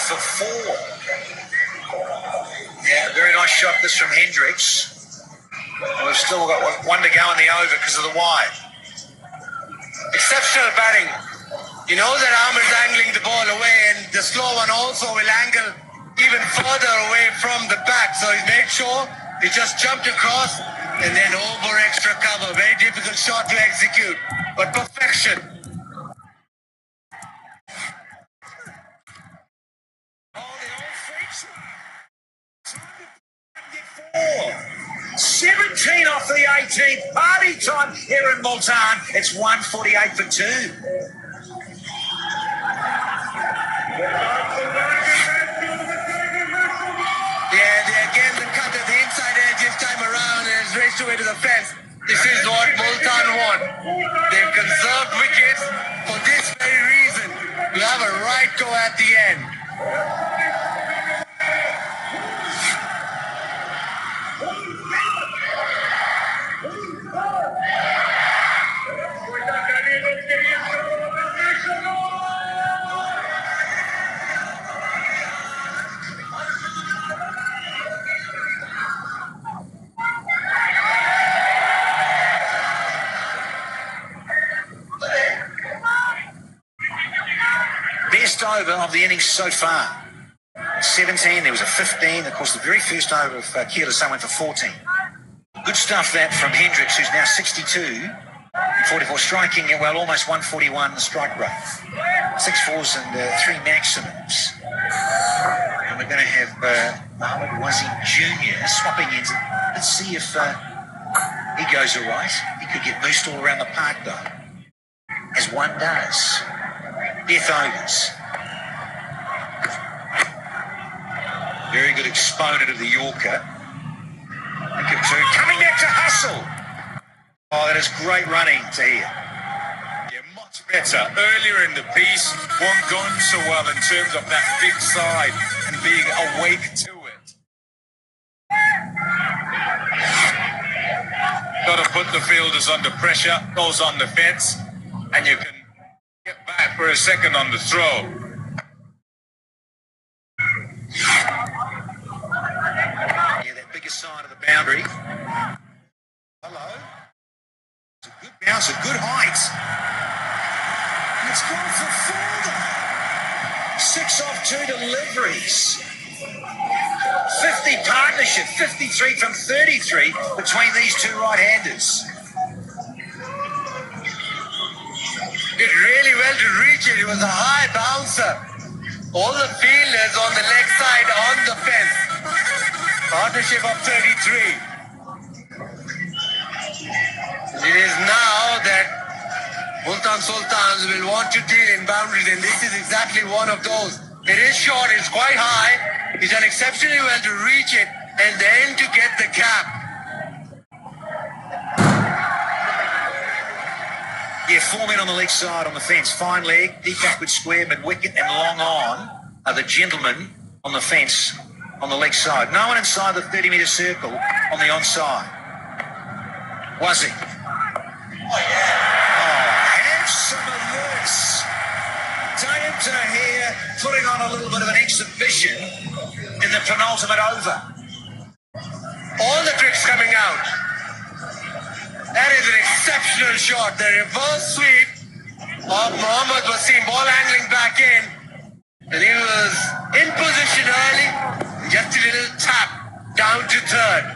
for 4. Yeah, very nice shot this from Hendricks. We've still got 1 to go in the over because of the wide. Exceptional batting. You know that arm is angling the ball away, and the slow one also will angle even further away from the bat. So he's made sure he just jumped across and then over extra cover. Very difficult shot to execute, but perfection. 17 off the 18th. Party time here in Multan. It's 148 for 2. Yeah, again the cut at the inside edge this time around and it's raced away to the fence. This is what Multan want. They've conserved wickets for this very reason. You have a right go at the end. Best over of the innings so far. 17, there was a 15. Of course, the very first over of Quetta went for 14. Good stuff that from Hendricks, who's now 62. 44 striking, well, almost 141 the strike rate. 6 fours and 3 maximums. And we're going to have Mohammed Wazim Jr. swapping ends. Let's see if he goes all right. He could get moosed all around the park, though, as one does. Death overs. Very good exponent of the Yorker. Think of 2. Coming back to hustle. Oh, that is great running to here. Yeah, much better. Earlier in the piece, one gone so well in terms of that big side and being awake to it. Got to put the fielders under pressure, goes on the fence, and you can get back for a second on the throw. Yeah, that bigger side of the boundary. Hello. It's a good bounce, a good height. And it's gone for 4. 6 off 2 deliveries. 50 partnership, 53 from 33 between these 2 right-handers. Did really well to reach it. It was a high bouncer. All the fielders on the leg side on the fence. Partnership of 33. It is now that Multan Sultans will want to deal in boundaries, and this is exactly one of those. It is short, it's quite high. He's done exceptionally well to reach it and then to get the cap. Yeah, 4 men on the leg side on the fence. Fine leg, deep backward square, mid-wicket and long on are the gentlemen on the fence on the leg side. No one inside the 30-metre circle on the onside. Was he? Oh, have some of this. Tatum here putting on a little bit of an exhibition in the penultimate over. All the tricks coming out. That is an exceptional shot. The reverse sweep of Mohammed Wasim, ball angling back in. And he was in position early. Just a little tap down to third.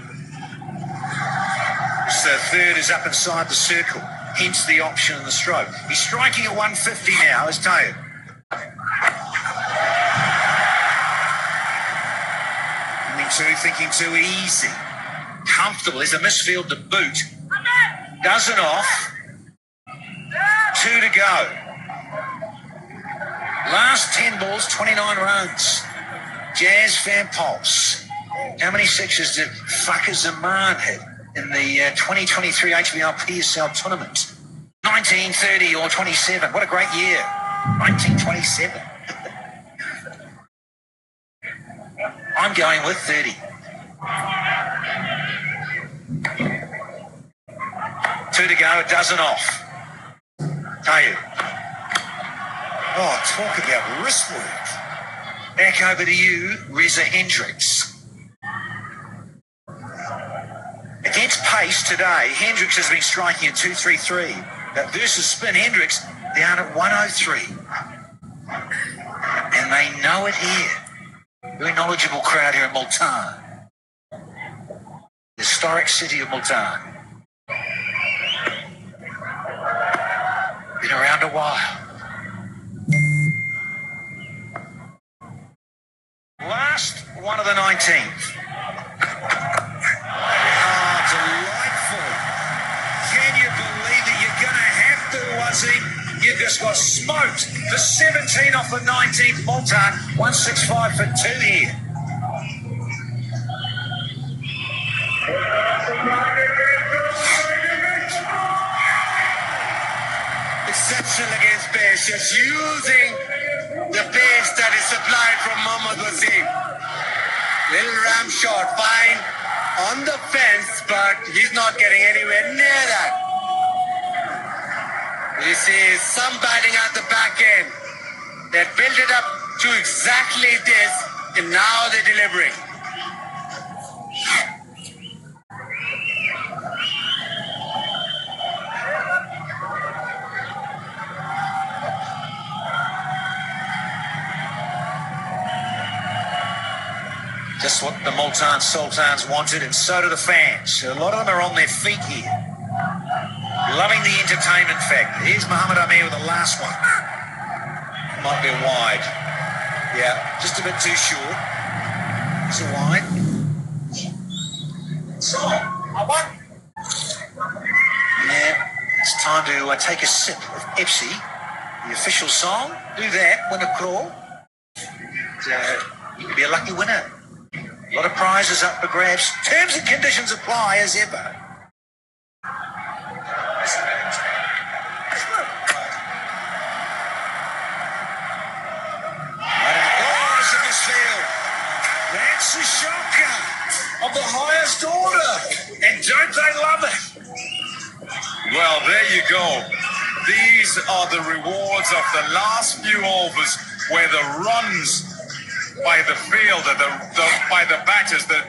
So third is up inside the circle. Hence the option in the stroke. He's striking at 150 now, is Tayo. Thinking too easy. Comfortable. There's a misfield to boot. Dozen off. 2 to go. Last 10 balls, 29 runs. Jazz fan pulse. How many sixes did Fakhar Zaman hit in the 2023 HBL PSL tournament? 19, 30 or 27. What a great year. 1927. I'm going with 30. 2 to go, a dozen off. Tayu. Oh, talk about wrist work. Back over to you, Reza Hendricks. Against pace today, Hendricks has been striking at 233. But versus spin, Hendricks down at 103. And they know it here. Very knowledgeable crowd here in Multan. Historic city of Multan. Been around a while. Last one of the 19th. Oh, delightful. Can you believe it? You're going to have to, Wazim. You just got smoked. The 17 off the 19th, Multan, 165 for 2 here. Exceptional against pace, just using the pace that is supplied from Mohammad Wasim. Little ram shot, fine on the fence, but he's not getting anywhere near that. This is some batting at the back end. They built it up to exactly this, and now they're delivering. Just what the Multan Sultans wanted, and so do the fans. A lot of them are on their feet here. Loving the entertainment factor. Here's Muhammad Amir with the last one. Might be a wide. Yeah, just a bit too short. It's a wide. So, yeah, it's time to take a sip of Epsi, the official song. Do that, win a crawl. You could be a lucky winner. A lot of prizes up for grabs. Terms and conditions apply as ever. That's a shocker of the highest order. And don't they love it? Well, there you go. These are the rewards of the last few overs where the runs by the fielder, by the batters, the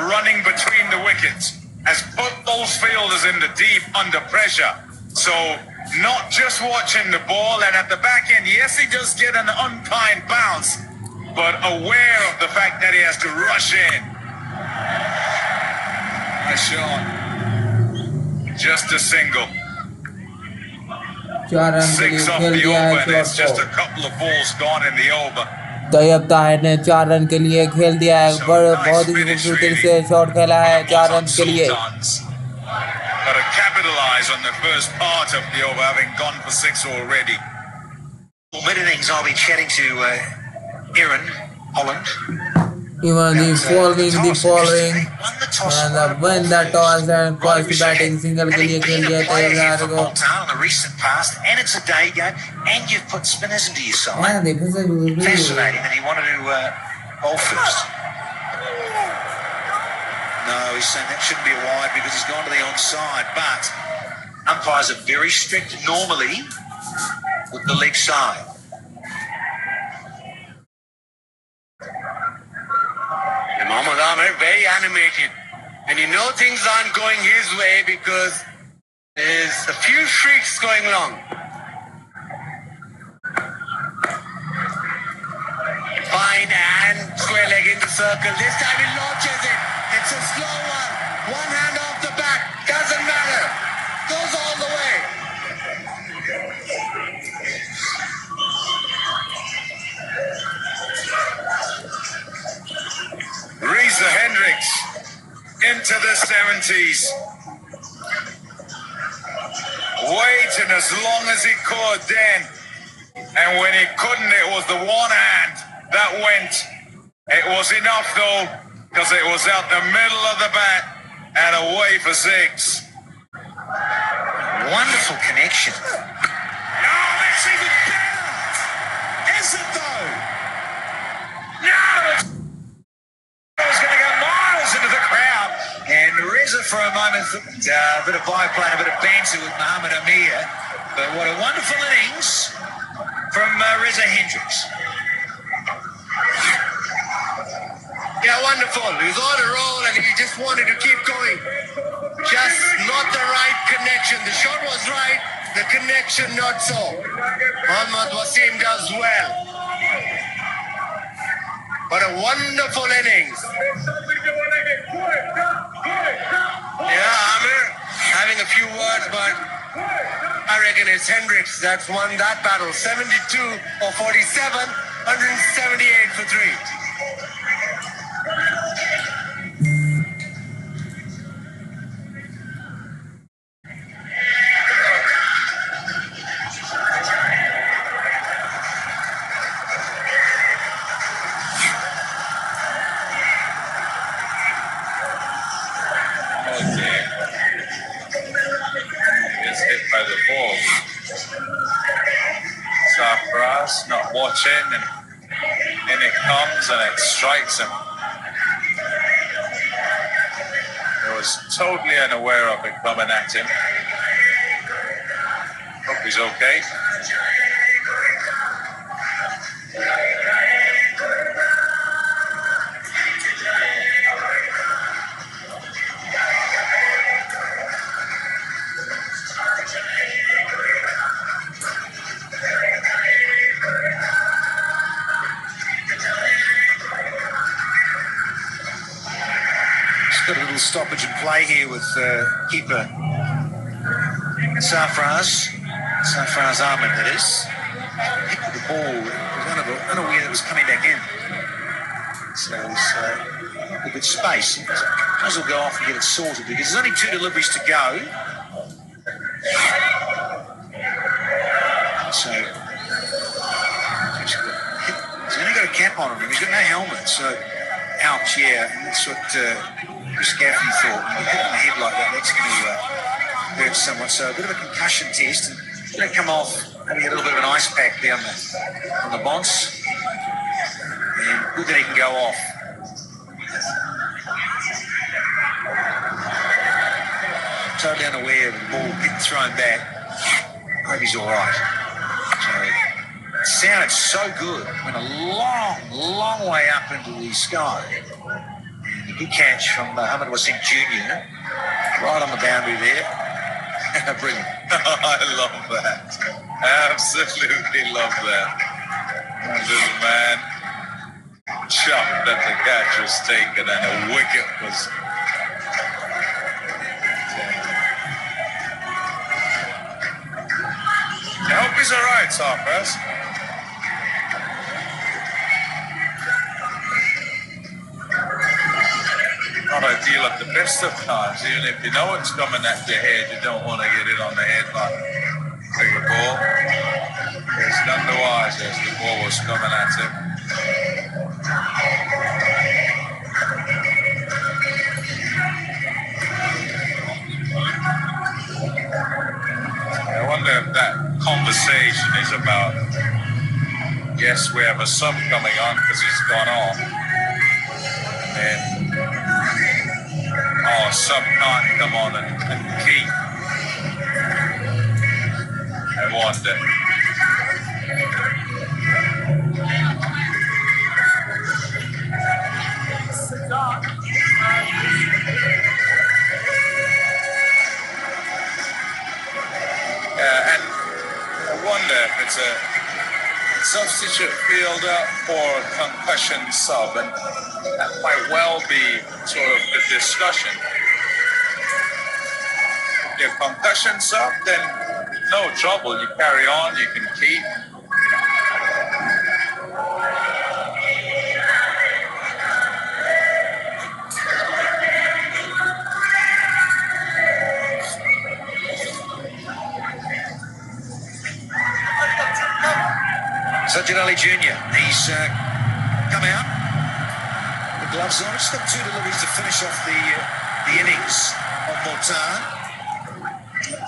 running between the wickets has put those fielders in the deep under pressure. So not just watching the ball, and at the back end, yes, he does get an unkind bounce, but aware of the fact that he has to rush in. Nice shot. Just a single. 6 off the over, and it's just a couple of balls gone in the over. Tayyab Tahir ने 4 run के लिए खेल दिया है, बहुत ही खूबसूरती से shot खेला है 4 रन के लिए. Got to capitalize on the first part of the over, having gone for 6 already. Well, mid-innings, I'll be chatting to Aaron Holland. Even the following, and when the toss and first batting single के लिए खेल दिया तैयार को. On the recent past, and it's a day game, and you've put spinners into your side. Fascinating that he wanted to bowl first. No, he's saying that shouldn't be a wide because he's gone to the onside, but umpires are very strict normally with the leg side. And Mohammad Amir very animated, and you know things aren't going his way because there's a few streaks going long. Fine and square leg in the circle. This time he launches it. It's a slow one. One hand off the back. Doesn't matter. Goes all the way. Reza Hendricks into the 70s. Waiting as long as he could then. And when he couldn't, it was the one hand that went. It was enough though, because it was out the middle of the bat and away for 6. Wonderful connection. No, that's even better. Is it though? No! It was going to go miles into the crowd. And Reza for a moment, a bit of biplane, a bit of banter with Muhammad Amir. But what a wonderful innings from Reza Hendricks. Yeah, wonderful. He was on a roll and he just wanted to keep going. Just not the right connection. The shot was right, the connection not so. Mohammad Wasim does well. What a wonderful innings. Yeah, Amir, having a few words, but I reckon it's Hendricks that's won that battle. 72 or 47, 178 for 3. Gets hit by the ball. Sarfraz not watching, and in it comes and it strikes him. He was totally unaware of it coming at him. Hope he's okay. Got a little stoppage in play here with keeper Sarfraz Ahmed, that is. Hit with the ball, was unaware that it was coming back in. So it's a good space. Might as well go off and get it sorted because there's only 2 deliveries to go. So he's only got a cap on him. He's got no helmet. So ouch, yeah. And that's what Chris Gaffney thought. When you hit him in the head like that, that's going to hurt somewhat. So a bit of a concussion test. And going to come off, having a little bit of an ice pack there on the bonce. And good that he can go off. Totally unaware of the ball getting thrown back. I hope he's all right. So it sounded so good. Went a long way up into the sky. And a good catch from Mohammad Wasim Jr. Right on the boundary there. Brilliant. I love that. Absolutely love that. That little man chucked that the catch was taken and a wicket was. I hope he's all right, Sarfraz. Not ideal at the best of times. Even if you know it's coming at your head, you don't want to get it on the head like a ball. It's none the wiser as the ball was coming at him. I wonder if that conversation is about, yes, we have a sub coming on because he's gone off. And sub can't come on and keep. I wonder. And I wonder if it's a substitute fielder or concussion sub, and that might well be sort of the discussion. If you're concussion sub, then no trouble. You carry on, you can keep. Sajid Ali Jr. He's come out. The gloves on. Just got 2 deliveries to finish off the innings of Multan.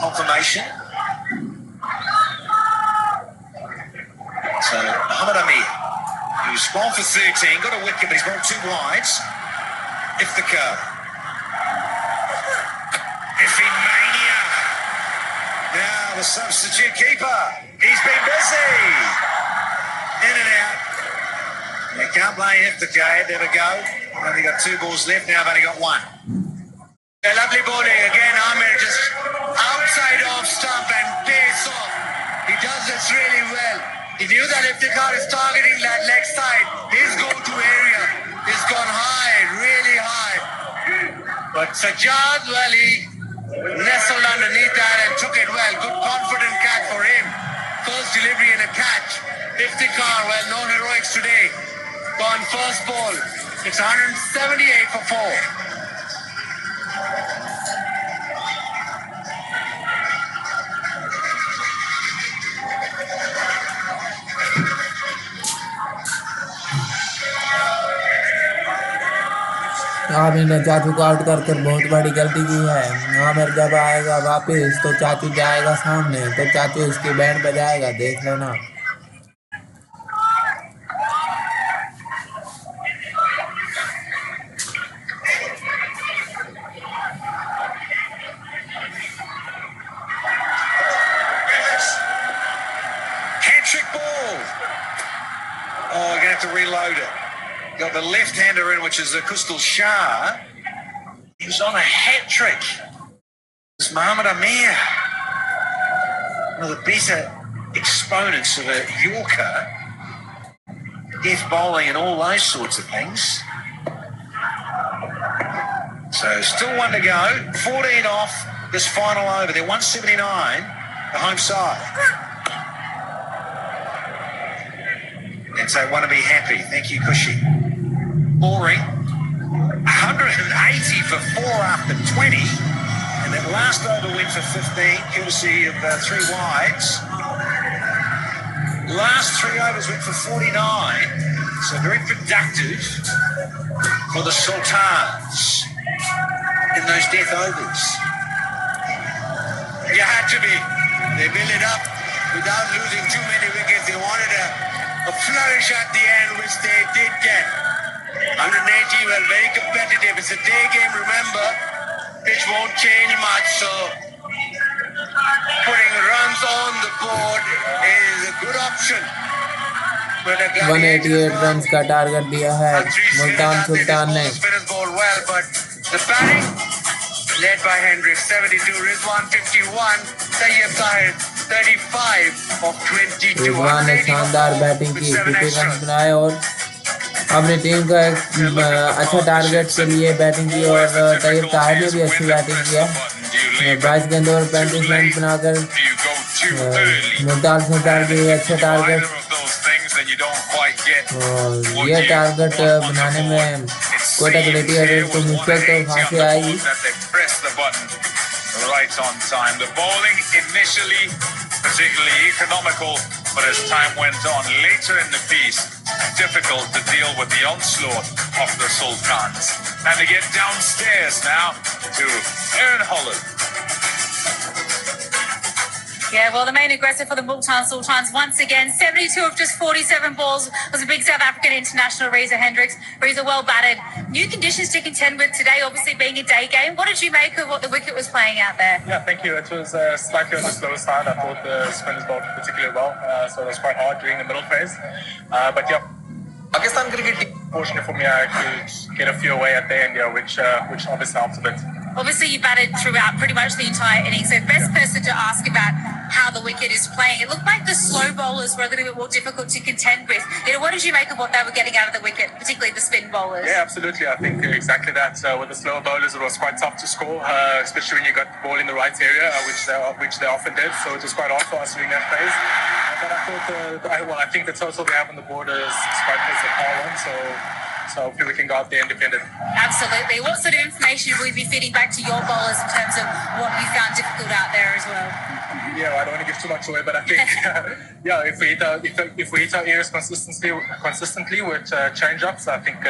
Confirmation. So Muhammad Amir, who's gone for 13, got a wicket, but he's bowled 2 wides. Iftikhar. Mania. Now the substitute keeper. He's been busy. In and out. You can't blame Iftikhar. There we go. Only got 2 balls left. Now I've only got 1. A lovely bowling. Again, Amir just outside off stump and pace off. He does this really well. He knew that if the car is targeting that leg side, his go-to area is gone high, really high. But Sajjad, well, he nestled underneath that and took it well. Good confident catch for him. First delivery and a catch. Iftikhar, well, no heroics today. Gone first ball. It's 178 for 4. Aamir ने चाचू को out कर बहुत बड़ी गलती की है। आमिर जब आएगा वापस तो चाचू जाएगा सामने, तो चाचू उसकी बैंड बजाएगा, देख लेना। Hat-trick ball. Oh, you're going to have to reload it. Got the left-hander in, which is Kustal Shah. He was on a hat-trick. It's Mohammad Amir, one of the better exponents of a Yorker, death bowling and all those sorts of things. So still 1 to go. 14 off this final over. They're 179, the home side. And so want to be happy. Thank you, Kushi. Boring. 180 for 4 after 20. And that last over went for 15, courtesy of 3 wides. Last 3 overs went for 49. So very productive for the Sultans in those death overs. You had to be. They built it up without losing too many wickets. They wanted a flourish at the end, which they did get. 180, well, very competitive. It's a day game, remember. Pitch won't change much, so putting runs on the board is a good option. 188 run का target दिया है मुल्तान सुल्तान ने। Well, but the batting led by Hendricks, 72, Rizwan 51, Sayyid Tahir 35 of 22. Rizwan ने शानदार batting की, 50 run बनाए और अपनी टीम का एक अच्छा टारगेट के लिए बैटिंग की। और तैयब ताहिर ने भी अच्छी बैटिंग किया, 22 गेंदों और 35 रन बनाकर मुल्तान सुल्तान के लिए अच्छा टारगेट। और यह टारगेट बनाने में कोटा ग्लैडिएटर्स को मुश्किल तो खासी आएगी। Right on time. The bowling initially particularly economical, but as time went on later in the piece, difficult to deal with the onslaught of the Sultans. And to get downstairs now to Aaron Holland. Yeah, well, the main aggressor for the Multan Sultans once again, 72 of just 47 balls, was a big South African international, Reza Hendricks. Reza well batted. New conditions to contend with today, obviously being a day game. What did you make of what the wicket was playing out there? Yeah, thank you. It was slightly on the slower side. I thought the spinners bowled particularly well, so it was quite hard during the middle phase. But yeah, Pakistan cricket team, fortunate for me, I could get a few away at the end, yeah, which obviously helped a bit. Obviously, you batted throughout pretty much the entire innings. So, best person to ask about how the wicket is playing. It looked like the slow bowlers were a little bit more difficult to contend with. What did you make of what they were getting out of the wicket, particularly the spin bowlers? Yeah, absolutely. I think exactly that. With the slower bowlers, it was quite tough to score, especially when you got the ball in the right area, which they often did. So it was quite hard for us during that phase. But I thought, I think the total we have on the board is quite close to par one. So hopefully we can go out there and defend it. Absolutely. What sort of information will you be feeding back to your bowlers in terms of what you found difficult out there as well? Yeah, I don't want to give too much away, but I think yeah, if we hit our areas consistently with change-ups, I think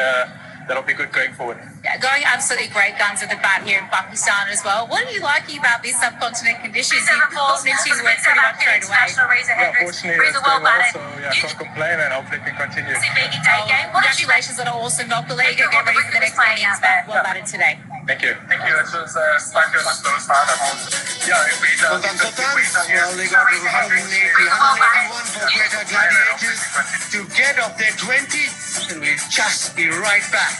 that'll be good going forward. Yeah, going absolutely great guns with the bat here in Pakistan as well. What are you liking about these subcontinent conditions? You've fallen into it pretty much straight away. Yeah, fortunately it's going well, so yeah, can't complain and hopefully it can continue. Congratulations on an awesome knock the league and get ready for the next innings. Well batted today. Thank you. Thank you. It was slightly on the slow side. Yeah, if we Sultans, well, they got 181 for Quetta Gladiators to get off their 20, and we'll just be right back.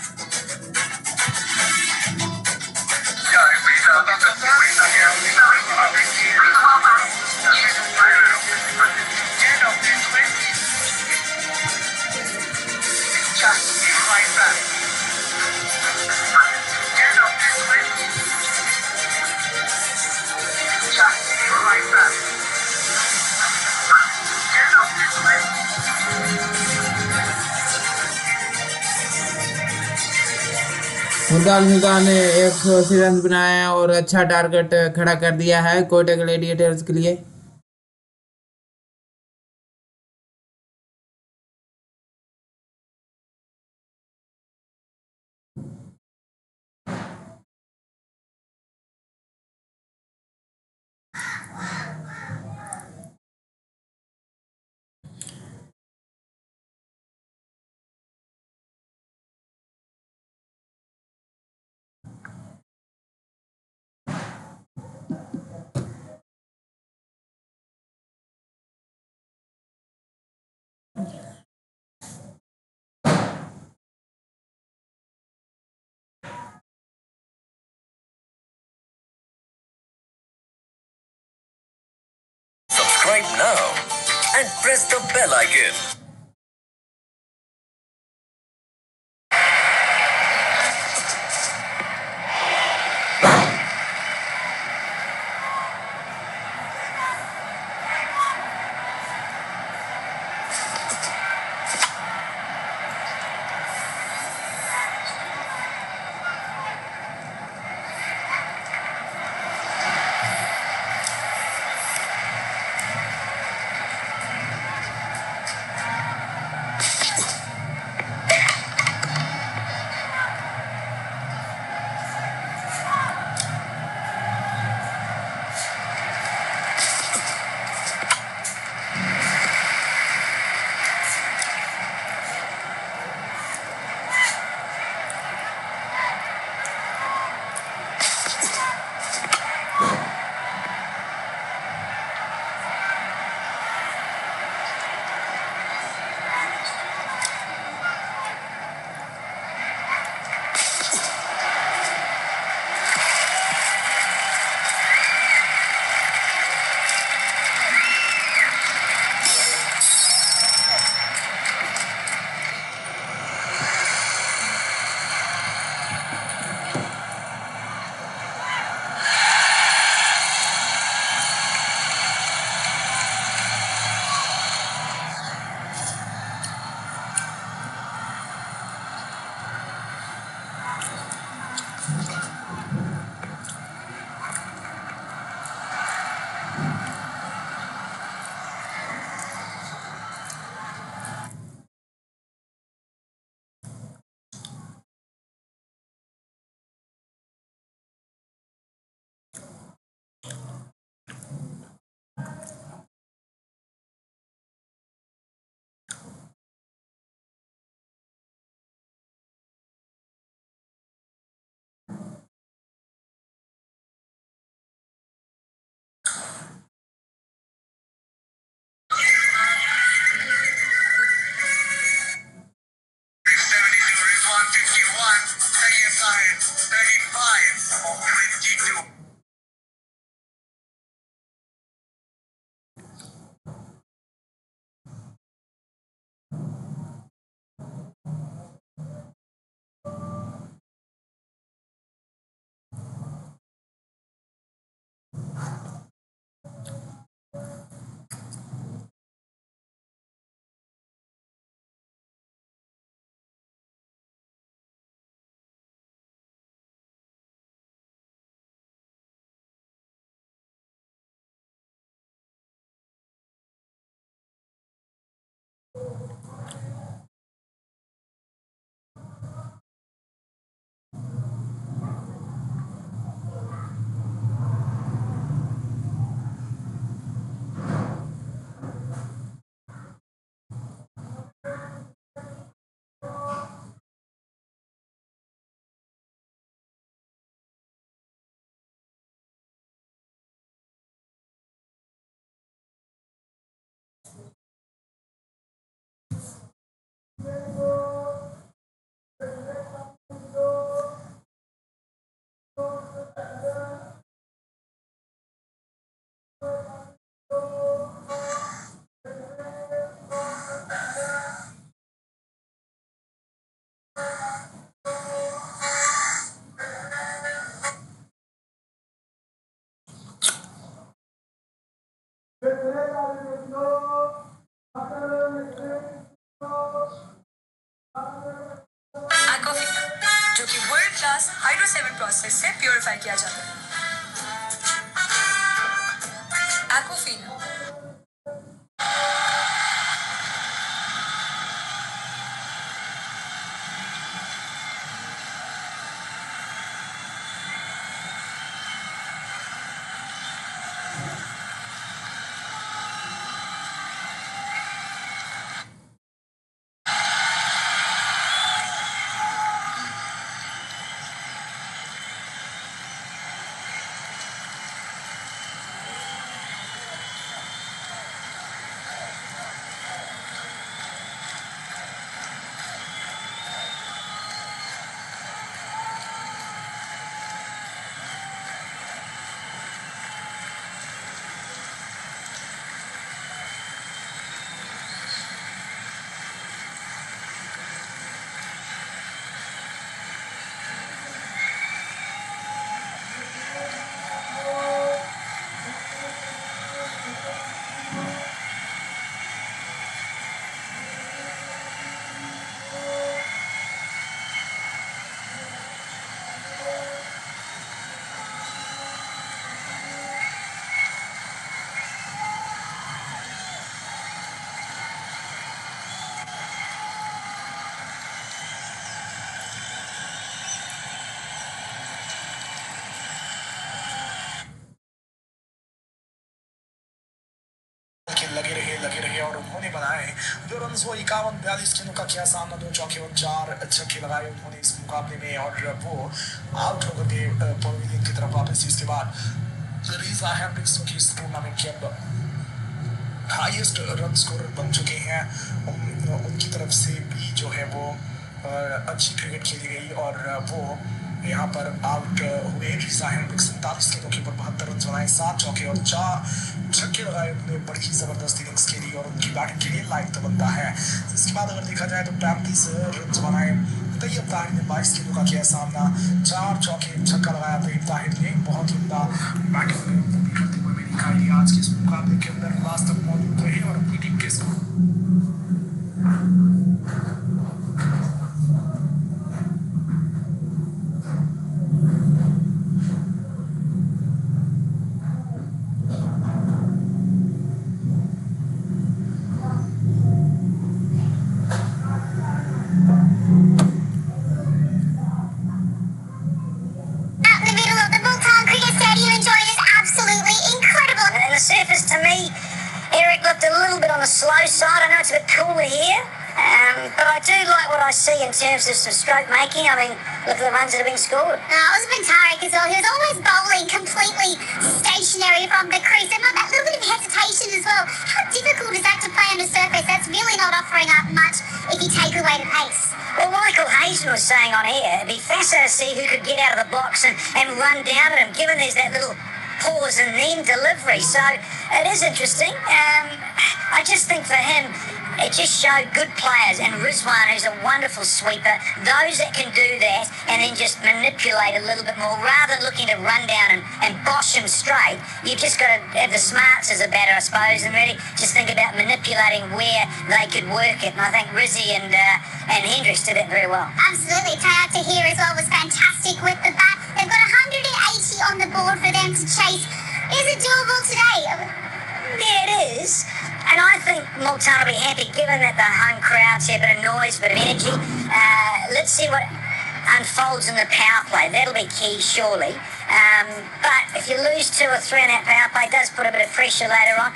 सुल्तान ने 180 run बनाए और अच्छा target खड़ा कर दिया है Quetta Gladiators के लिए। Subscribe now and press the bell icon. Pass hydro 7 process से प्योरीफाई किया जाता है। एक्वाफिना लगे रहे और उन्होंने बनाए जो रन हुआ 51-42 के का किया सामना, 2 चौके और 4 छक्के लगाए उन्होंने इस मुकाबले में और वो आउट होकर के पवेलियन की तरफ वापस। इसके बाद रीजा हेंड्रिक्स की इस टूर्नामेंट के अंदर हाईएस्ट रन स्कोरर बन चुके हैं। उनकी तरफ से भी जो है वो अच्छी क्रिकेट खेली गई और वो यहाँ पर आउट हुए। रीजा हेंड्रिक्स 47 गेंदों के ऊपर 72 रन बनाए, 7 चौके और 4 छक्के लगाए। उन्होंने बड़ी ही जबरदस्त इनिंग्स खेली और उनकी बैटिंग के लिए लायक तो बनता है। इसके बाद अगर देखा जाए तो 35 रन बनाए तैयब ताहिर ने, 22 गेंदों का किया सामना, 4 चौके छक्का लगाया तैयब ताहिर ने। बहुत ही उम्दा बैटिंग करते हुए मैंने दिखाई आज के इस मुकाबले के अंदर लास्ट तक मौजूद रहे और अपनी टीम के साथ slow side. I know it's a bit cooler here, but I do like what I see in terms of some stroke making. I mean, look at the runs that have been scored. No, it was a bit tiring as well. He was always bowling completely stationary from the crease, and that little bit of hesitation as well. How difficult is that to play on the surface? That's really not offering up much if you take away the pace. Well, Michael Hayden was saying on here, it'd be fascinating to see who could get out of the box and run down at him, given there's that little pause and then delivery. So it is interesting. I just think for him, it just showed good players, and Rizwan, who's a wonderful sweeper, those that can do that and then just manipulate a little bit more rather than looking to run down and bosh him straight. You've just got to have the smarts as a batter, I suppose, and really just think about manipulating where they could work it. And I think Rizzy and Hendricks did that very well. Absolutely. Tayar Tahir as well was fantastic with the bat. They've got 180 on the board for them to chase. Is it doable today? Yeah, it is. And I think Multan will be happy, given that the home crowd's here, a bit of noise, a bit of energy. Let's see what unfolds in the power play. That'll be key, surely. But if you lose 2 or 3 in that power play, it does put a bit of pressure later on.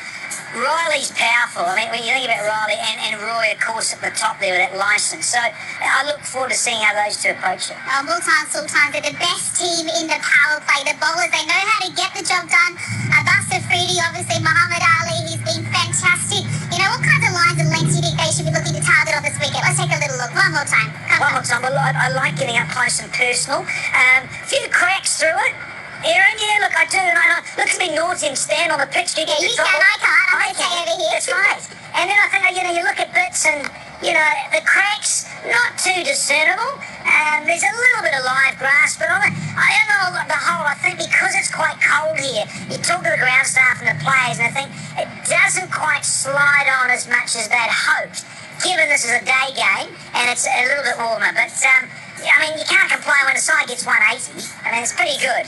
Riley's powerful. I mean, when you think about Riley and Roy, of course, at the top there with that licence. So I look forward to seeing how those two approach it. Multan Sultans are the best team in the power play. The bowlers, they know how to get the job done. Abbas Afridi, obviously, Muhammad Ali, he's been fantastic. You know, what kinds of lines and lengths do you think they should be looking to target on this weekend? Let's take a little look. One more time. One more time. I like getting up close and personal. Few cracks through it. Aaron, yeah, look, I do. And I look to be naughty and stand on the pitch. Yeah, you stand, I can't. I'm okay over here. That's right. And then I think, you look at bits and, the cracks, not too discernible. There's a little bit of live grass, but on the whole, I think because it's quite cold here, you talk to the ground staff and the players, and I think it doesn't quite slide on as much as they'd hoped, given this is a day game and it's a little bit warmer. But, you can't complain when the side gets 1 mighty. I mean, it's pretty good.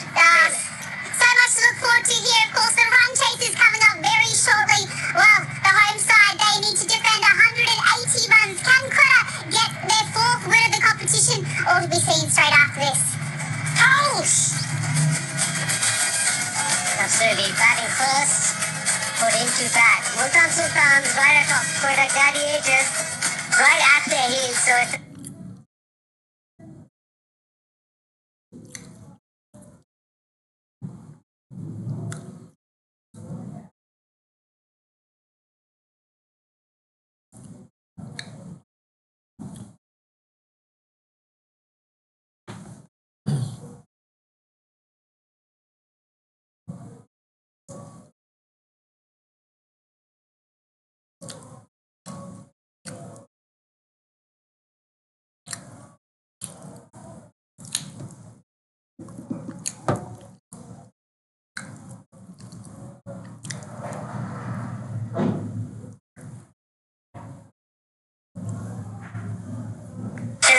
So much to look forward to here. Of course, the run chase is coming up very shortly. Well, the home side, they need to defend 180 runs. Can Quetta get their fourth win of the competition? All to be seen straight after this. Holes! Absolutely. Batting first. Put into bat. Multan Sultans right atop. Quetta Gladiators right at their heels. So it's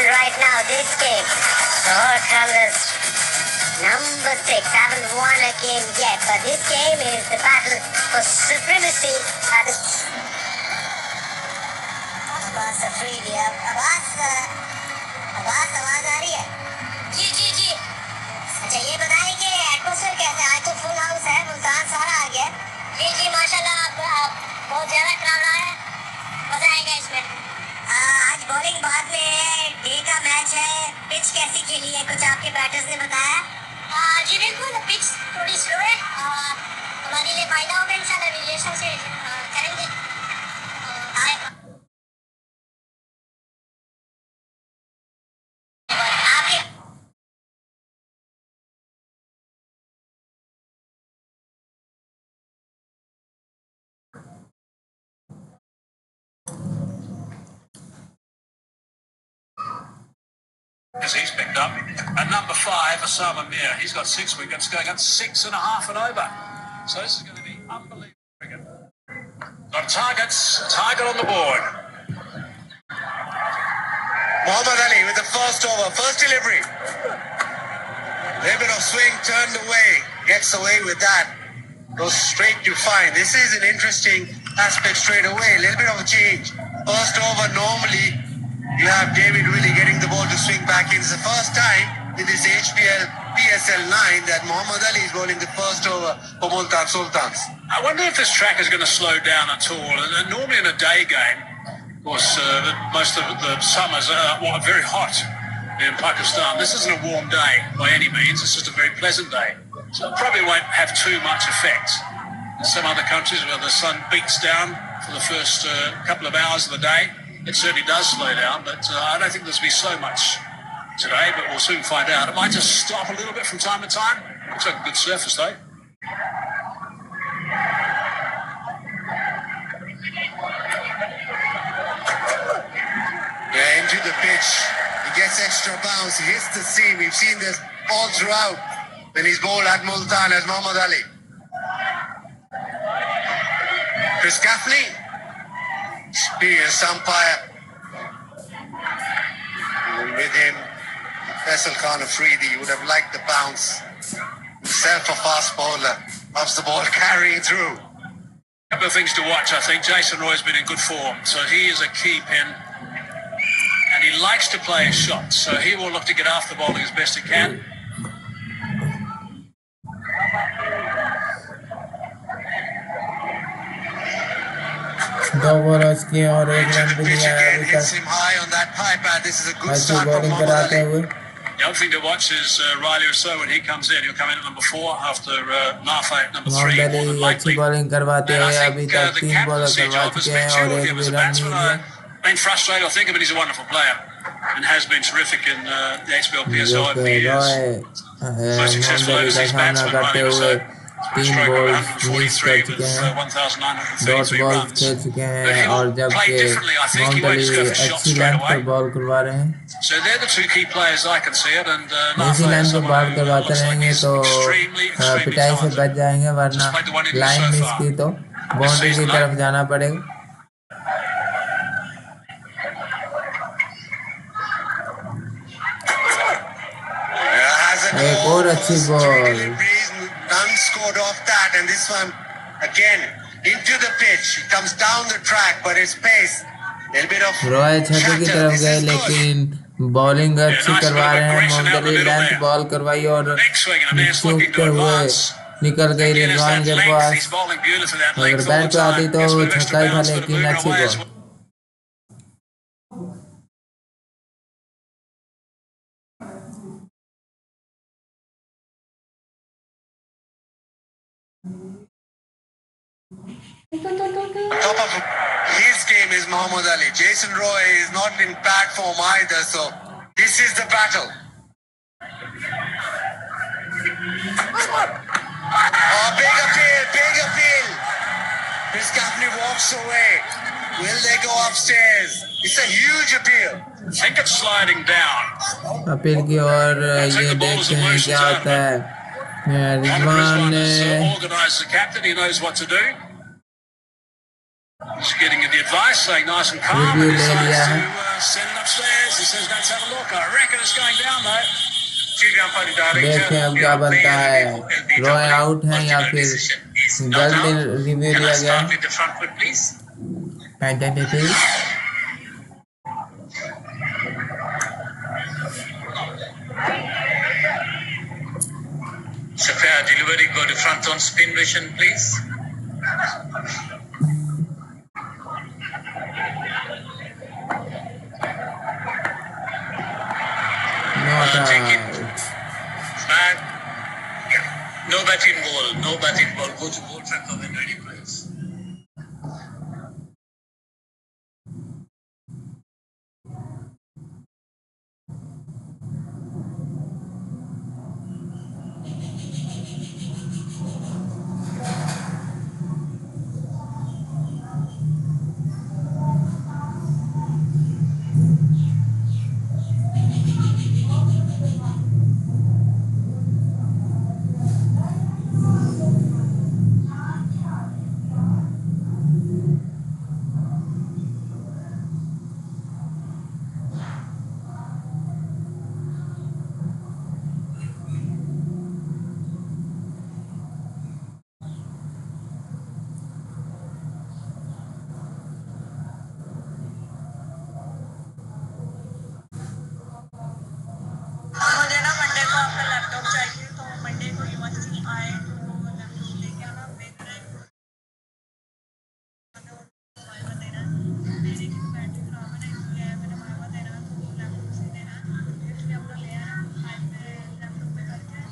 right now this game. The horse colors number 6 haven't won a game yet, but this game is the battle for supremacy at its Abbas Afridi. Abbas आवाज आ रही है? जी अच्छा ये बताइए कि atmosphere कैसा है? आज तो फुल हाउस है, मुल्तान सारा आ गया। जी माशाल्लाह आप बहुत ज्यादा क्राउड आया है, मजा आएगा इसमें। आज बॉलिंग बाद में है, डे का मैच है, पिच कैसी खेली है कुछ आपके बैटर्स ने बताया? जी बिल्कुल, पिच थोड़ी स्लो है, हमारे लिए फायदा होगा इंशाल्लाह, रिलेशन से करेंगे। As he's picked up. And number 5, Osama Mir, he's got 6 wickets, going at 6.5 and over. So this is going to be unbelievable cricket. Got target on the board. Muhammad Ali with the first over, first delivery. Little bit of swing, turned away, gets away with that. Goes straight to fine. This is an interesting aspect straight away. A little bit of a change. First over, normally you have David Willey getting the ball to swing back in. It's the first time in this HPL PSL 9 that Muhammad Ali is bowling the first over for Multan Sultans. I wonder if this track is going to slow down at all. And normally in a day game, of course, most of the summers are very hot in Pakistan. This isn't a warm day by any means. It's just a very pleasant day. So it probably won't have too much effect. In some other countries where the sun beats down for the first couple of hours of the day, it certainly does slow down, but I don't think there's be so much today, but we'll soon find out. It might just stop a little bit from time to time. Looks like a good surface, though. Yeah, into the pitch. He gets extra bounce. He hits the seam. We've seen this all throughout when he's bowled at Multan as Muhammad Ali. Chris Gaffney, experienced umpire. With him, Faisal Khan Afridi would have liked the bounce. Himself a fast bowler. Loves the ball carrying through. A couple of things to watch, I think. Jason Roy's been in good form, so he is a key pin. And he likes to play his shots, so he will look to get after the bowling as best he can. दो bowlers किए और एक run भी लिया है अभी तक। अच्छी बॉलिंग कराते हुए। The other thing to watch is Riley Rousseau when he comes in. He'll come in at number 4 after Nafa at number 3. अच्छी बॉलिंग करवाते हैं, अभी तक 3 बॉलर करवा चुके हैं और एक भी रन नहीं लिया। Been frustrated, I think, but he's a wonderful player and has been terrific in the HBL PSL over the years. Most successful overseas batsman, Riley Rousseau. 3 balls miss कर चुके हैं, डॉट बॉल खेल चुके हैं और जबकि मोहम्मद अली अच्छी लेंथ पर बॉल करवा रहे हैं। इसी लेंथ पर बॉल करवाते रहेंगे तो पिटाई से बच जाएंगे, वरना लाइन मिस की तो बाउंड्री की तरफ जाना पड़ेगा। एक और अच्छी ball Run scored off that, and this one again into the pitch. It comes down the track, but it's pace. A little bit of Roy छक्के की chatter. तरफ This गए, is good. लेकिन बॉलिंग अच्छी करवा रहे हैं मोहम्मद अली। लेंथ बॉल करवाई और चूकते हुए निकल गई रिजवान के पास। अगर बैट पे आती तो छक्का ही था, लेकिन अच्छी ball. Top of his game is Muhammad Ali. Jason Roy is not in bad form either, so this is the battle. Oh, big appeal, big appeal. Chris Gaffney walks away. Will they go upstairs? It's a huge appeal. I think it's sliding down. Appeal की और ये देखते हैं क्या होता है। रिजवान ने organised the captain. He knows what to do. He's getting the advice, saying nice and calm. Review And ले लिया है। send it upstairs. He says, let's have a look. I reckon it's going down though. देखते हैं अब क्या बनता है। Roy out है या फिर गलत रिव्यू लिया गया। Identity Sapphire delivery, go to front on spin vision, please. not Take it. out. Flag. Yeah. No batting ball. No batting ball. Go to ball tracker when ready, please. मुझे ना Monday को आपका laptop चाहिए, तो Monday को university आए तो laptop लेके आना। वाइवा देना है, मेरी की बैटरी खराब है ना, इसलिए मैंने वाइवा देना है, तो लैपटॉप से देना है, इसलिए अपना ले आना। फाइल पे लैपटॉप पे करके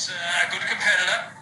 He's a good competitor.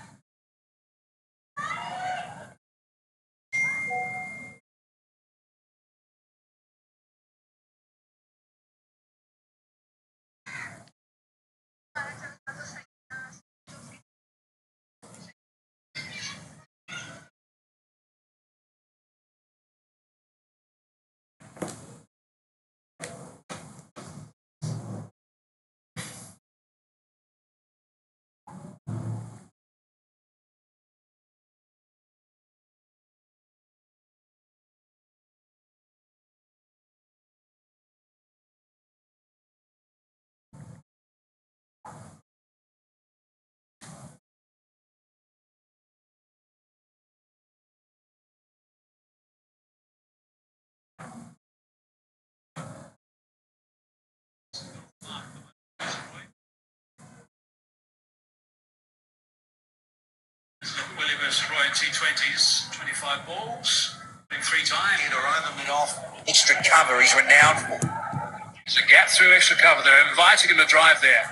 Willie versus Roy T20s, 25 balls, 3 times. Or over mid off, extra cover he's renowned for. There's a gap through extra cover. They're inviting him to drive there.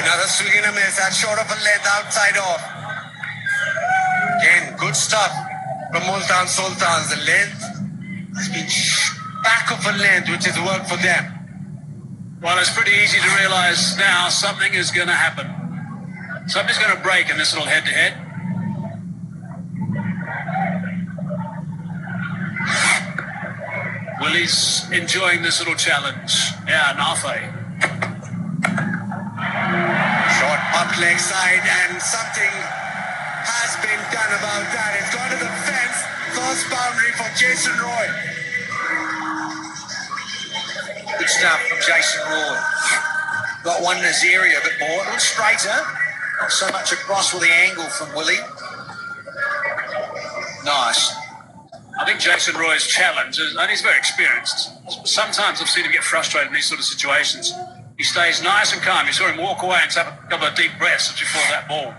Another swing and a miss. That's short of a length outside off. Again, good stuff from Multan Sultans. The length has been back of a length, which has worked for them. Well, it's pretty easy to realise now something is going to happen. Something's going to break in this little head-to-head. Willie's enjoying this little challenge. Yeah, Nafe. Short up leg side, and something has been done about that. It's gone to the fence. First boundary for Jason Roy. Good stuff from Jason Roy. Got one in his area a bit more. A little straighter. Not so much across with the angle from Willie. Nice. I think Jason Roy's challenge is, and he's very experienced. Sometimes I've seen him get frustrated in these sort of situations. He stays nice and calm. You saw him walk away and take a couple of deep breaths as before that ball.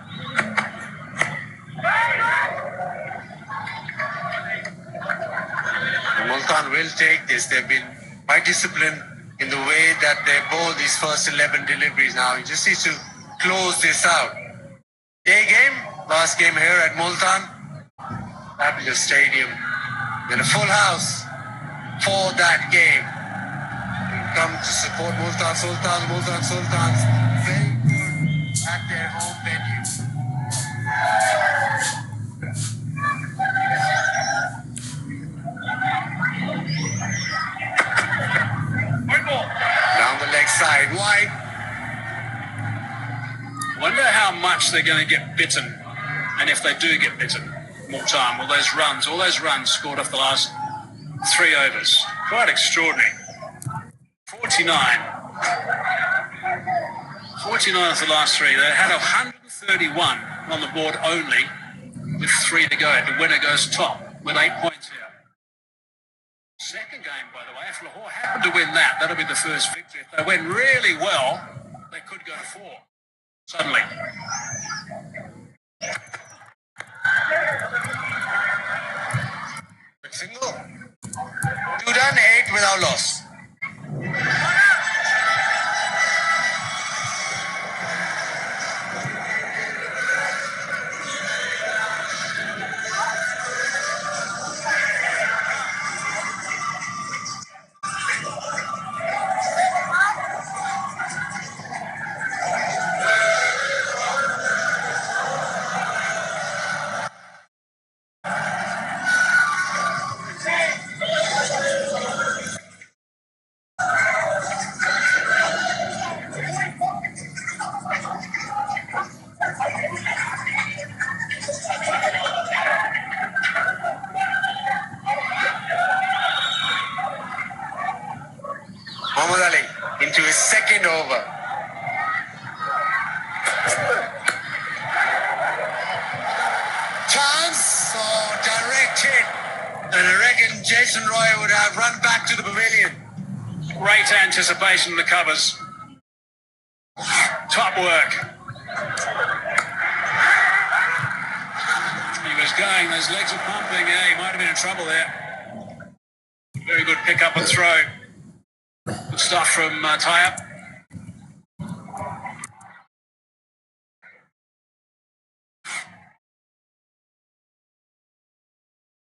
Multan will take this. They've been quite disciplined in the way that they bowl these first 11 deliveries now. He just needs to close this out. Day game, last game here at Multan. Fabulous stadium. And a full house for that game. Come to support Multan Sultans. Multan Sultans very good at their home venue. Down the leg side, wide. Wonder how much they're going to get bitten, and if they do get bitten, more time. All those runs scored off the last 3 overs. Quite extraordinary. 49 of the last 3. They had 131 on the board only with 3 to go. The winner goes top with 8 points here. Second game, by the way, if Lahore happened to win that, that'll be the first victory. If they win really well, they could go to 4 suddenly. Quick single. 2 done, 8 without loss. Into his second over. Chance or direct hit. And I reckon Jason Roy would have run back to the pavilion. Great anticipation in the covers. Top work. He was going, those legs are pumping. Yeah, he might have been in trouble there. Very good pick up and throw. Good stuff from tie-up.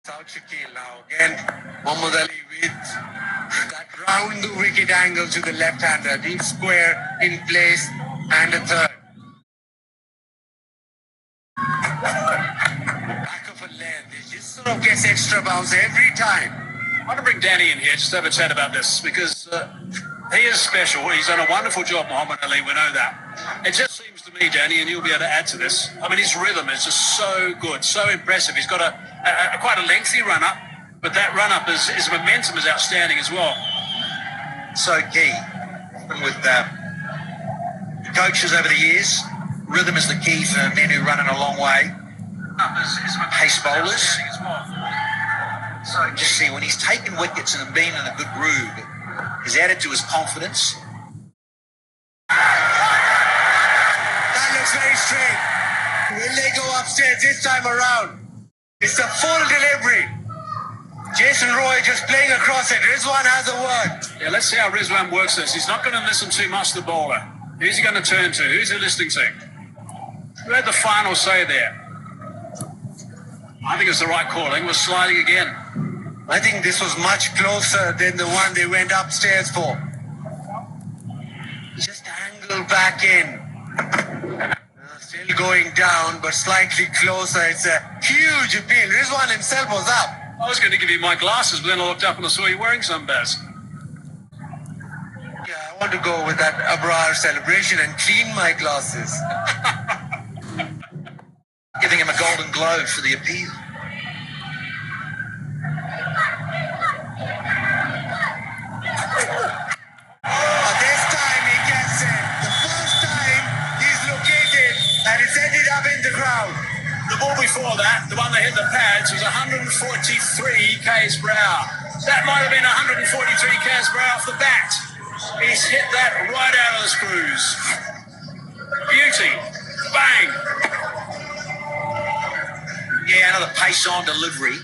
Out Shakil now. Again, Muhammad Ali with that round the wicket angle to the left-hander. Deep square in place and a third. Back of a length. He just sort of gets extra bounce every time. I want to bring Danny in here just to have a chat about this because he is special. He's done a wonderful job, Muhammad Ali. We know that. It just seems to me, Danny, and you'll be able to add to this. I mean, his rhythm is just so good, so impressive. He's got quite a lengthy run-up, but that run-up, his momentum is outstanding as well. So key. And with coaches over the years, rhythm is the key for men who run in a long way. Pace bowlers. So just see, when he's taken wickets and been in a good groove, has added to his confidence. That looks very straight. Will they go upstairs this time around? It's a full delivery. Jason Roy just playing across it. Rizwan has a word. Yeah, let's see how Rizwan works this. He's not going to listen too much to the bowler. Who's he going to turn to? Who's he listening to? Who had the final say there? I think it's the right call. I think we're sliding again. I think this was much closer than the one they went upstairs for. Just angled back in. Still going down, but slightly closer. It's a huge appeal. Rizwan himself was up. I was going to give you my glasses, but then I looked up and I saw you wearing some, Baz. Yeah, I want to go with that Abrar celebration and clean my glasses. Giving him a golden globe for the appeal. This time he gets it. The first time he's located and it's ended up in the ground. The ball before that, the one that hit the pads, was 143 k's per hour. That might have been 143 k's per hour off the bat. He's hit that right out of the screws. Beauty. Bang. Yeah, another pace-on delivery.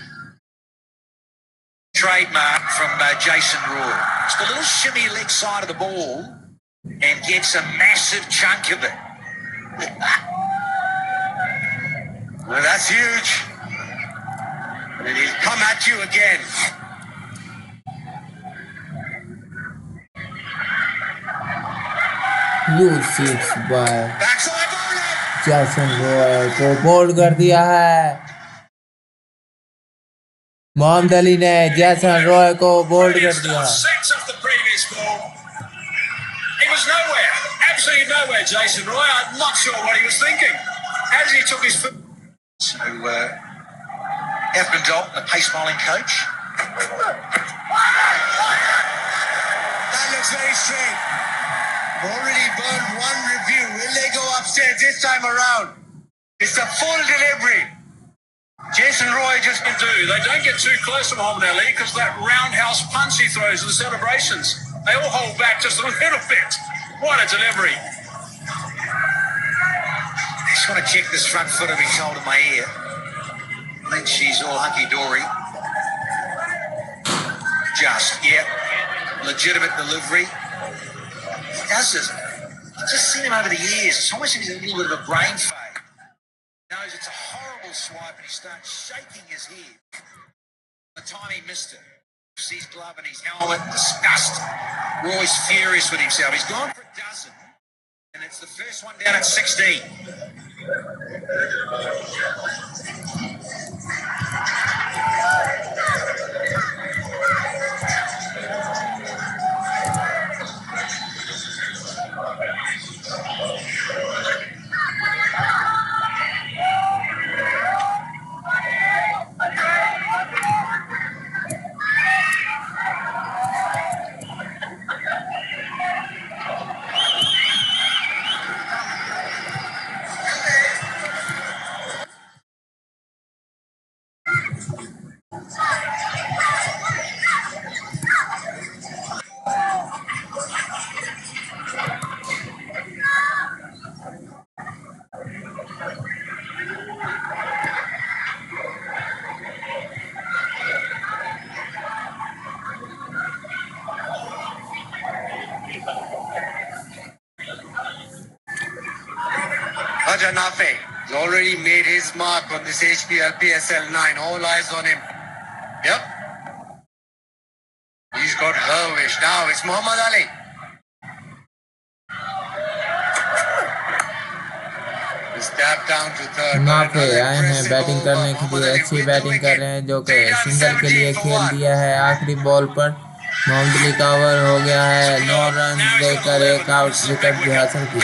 Trademark from Jason Roy. Just a little shimmy leg side of the ball and gets a massive chunk of it. Well, that's huge. And he'll come at you again. Huge six by Backside bowler. जैसन रॉय को bold कर दिया है। मोहम्मद अली ने जैसन रॉय को bold कर दिया। He was nowhere, absolutely nowhere, Jason Roy. I'm not sure what he was thinking. As he took his foot. So, Evan Dalton, the pace bowling coach. That looks very straight. Already burned one review. Will they go upstairs this time around? It's a full delivery. Jason Roy just can do. They don't get too close to Muhammad Ali because that roundhouse punch he throws in the celebrations. They all hold back just a little bit. What a delivery. I just want to check this front foot of his shoulder in my ear. I think she's all hunky-dory. Legitimate delivery. He does this. I've just seen him over the years. It's almost like he's a little bit of a brain fade. He knows it's a horrible swipe and he starts shaking his head. The time he missed it. His glove and his helmet, disgust. Roy's furious with himself. He's gone for a dozen, and it's the first one down at 16. Nafe has already made his mark on this HPL PSL 9. All eyes on him. Yep. He's got her wish. Now it's Muhammad Ali. Step down to third. यहाँ पे आए हैं batting करने के लिए, अच्छी batting कर रहे हैं, जो कि सिंगल के लिए खेल दिया है। आखिरी बॉल पर मोहम्मद अली का ओवर हो गया है, 9 रन देकर एक आउट विकेट भी हासिल की।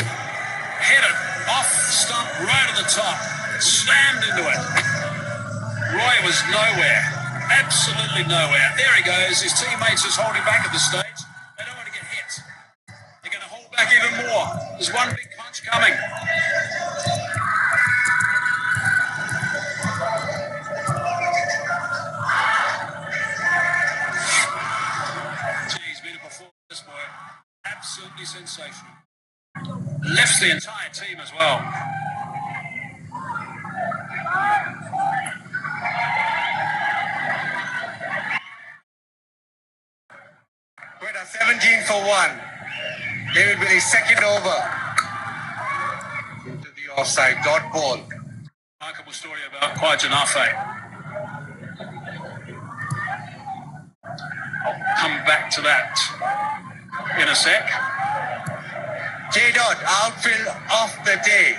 Roy was nowhere, absolutely nowhere. There he goes. His teammates just holding back at the stage. They don't want to get hit. They're going to hold back even more. There's one big punch coming. Geez, been a performance, boy. Absolutely sensational. Lifts the entire team as well. Quetta 17 for 1. David Willey's second over. Into the offside. Dot ball. Remarkable story about Quetta. I'll come back to that in a sec. J-Dot, outfield of the day.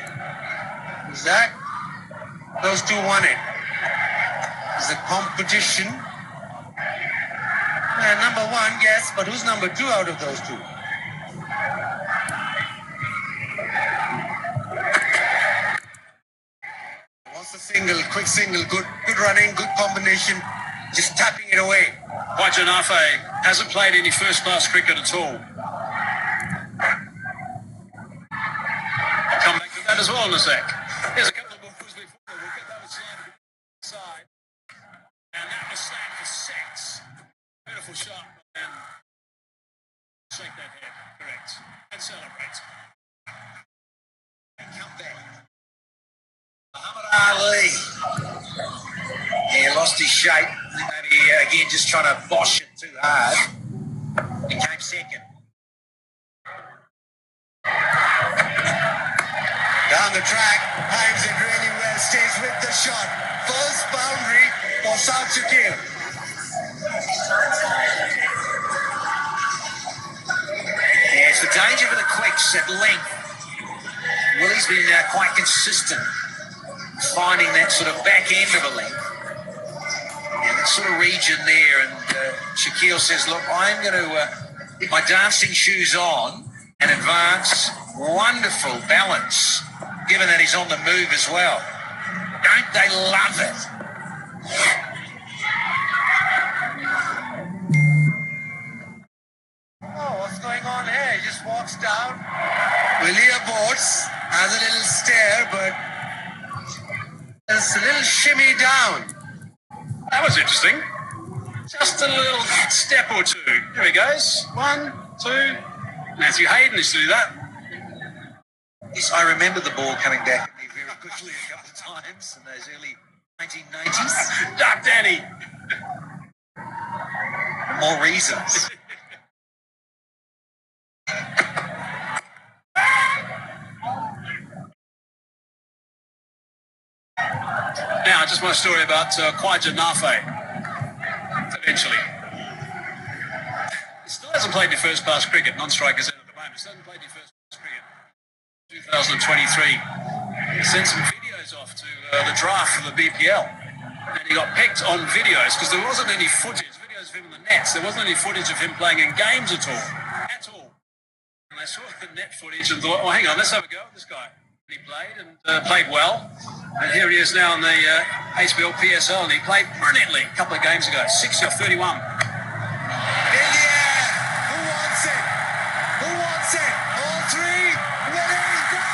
Is that? Those two won it. Is a competition. Number 1, yes, but who's number 2 out of those two? What's the single? Quick single, good running, good combination, just tapping it away. Quetta hasn't played any first-class cricket at all. I'll come back to that as well in a sec. There's a couple of balls before. We'll get those side. And that was slammed for 6. Beautiful shot, and shake that head, correct, and celebrate. Come back. Muhammad Ali. He lost his shape. Maybe again just trying to bosh it too hard. He came second. Down the track, times it really well, stays with the shot. First boundary for South Shakir. Yeah, it's the danger for the quicks at length. Willie's been quite consistent finding that sort of back end of a length. And that sort of region there. And Shaquille says, look, I'm going to get my dancing shoes on and advance. Wonderful balance, given that he's on the move as well. Don't they love it? Oh, what's going on here? He just walks down. Willie aborts, has a little stare, but there's a little shimmy down. That was interesting. Just a little step or two. Here he goes. 1, 2. Matthew Hayden used to do that. Yes, I remember the ball coming back at me very quickly a couple of times in those early 1990s. Duck Danny. More reasons. Now, just my story about Quetta eventually. He still hasn't played any first-class cricket, non-strikers in at the moment. He hasn't played any first-class cricket. 2023. He sent some videos off to the draft for the BPL. And he got picked on videos because there wasn't any footage, videos of him in the nets. There wasn't any footage of him playing in games at all. At all. And I saw the net footage and thought, oh, hang on, let's have a go at this guy. And he played and played well. And here he is now in the HBL PSL, and he played brilliantly a couple of games ago. 60 off 31. In the air. Who wants it? Who wants it? All 3. Ready, go!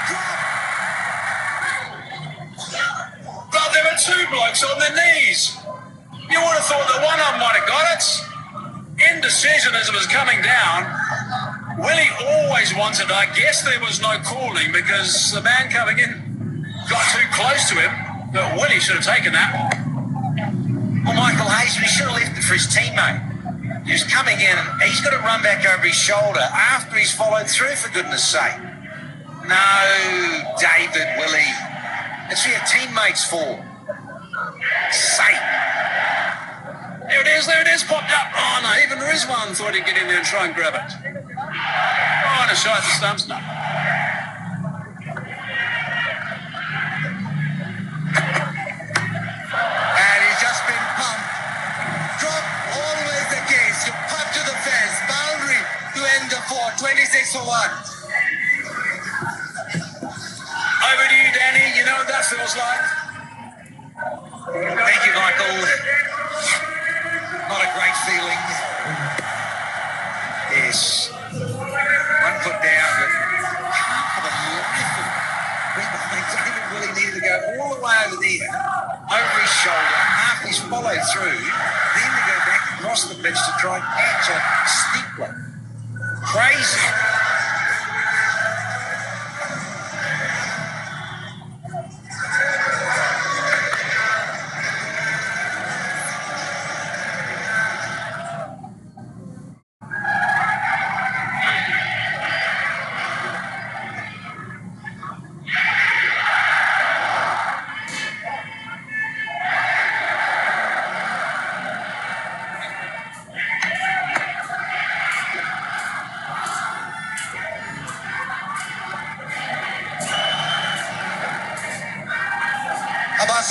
Drop. Well, there were 2 blokes on their knees. You would have thought that one of them might have got it. Indecision as it was coming down. Willie always wanted, I guess there was no calling because the man coming in got too close to him, but Willie should have taken that. Well, Michael Hayes, he should have left it for his teammate. He was coming in, and he's got to run back over his shoulder after he's followed through, for goodness sake. No, David, Willie. That's what your teammates for. Sake. There it is, popped up. Oh no, even Rizwan thought he'd get in there and try and grab it. Oh, and a shot at the stumps, no. And he's just been pumped. Drop, always the case. You pump to the fence. Boundary to end the 4. 26 for 1. Over to you, Danny. You know what that feels like. Thank you, Michael. Not a great feeling. Yes. 1 foot down, but half of a rifle. David Willie needed to go all the way over there, over his shoulder, after he's followed through, then to go back across the pitch to try and catch a stickler. Crazy.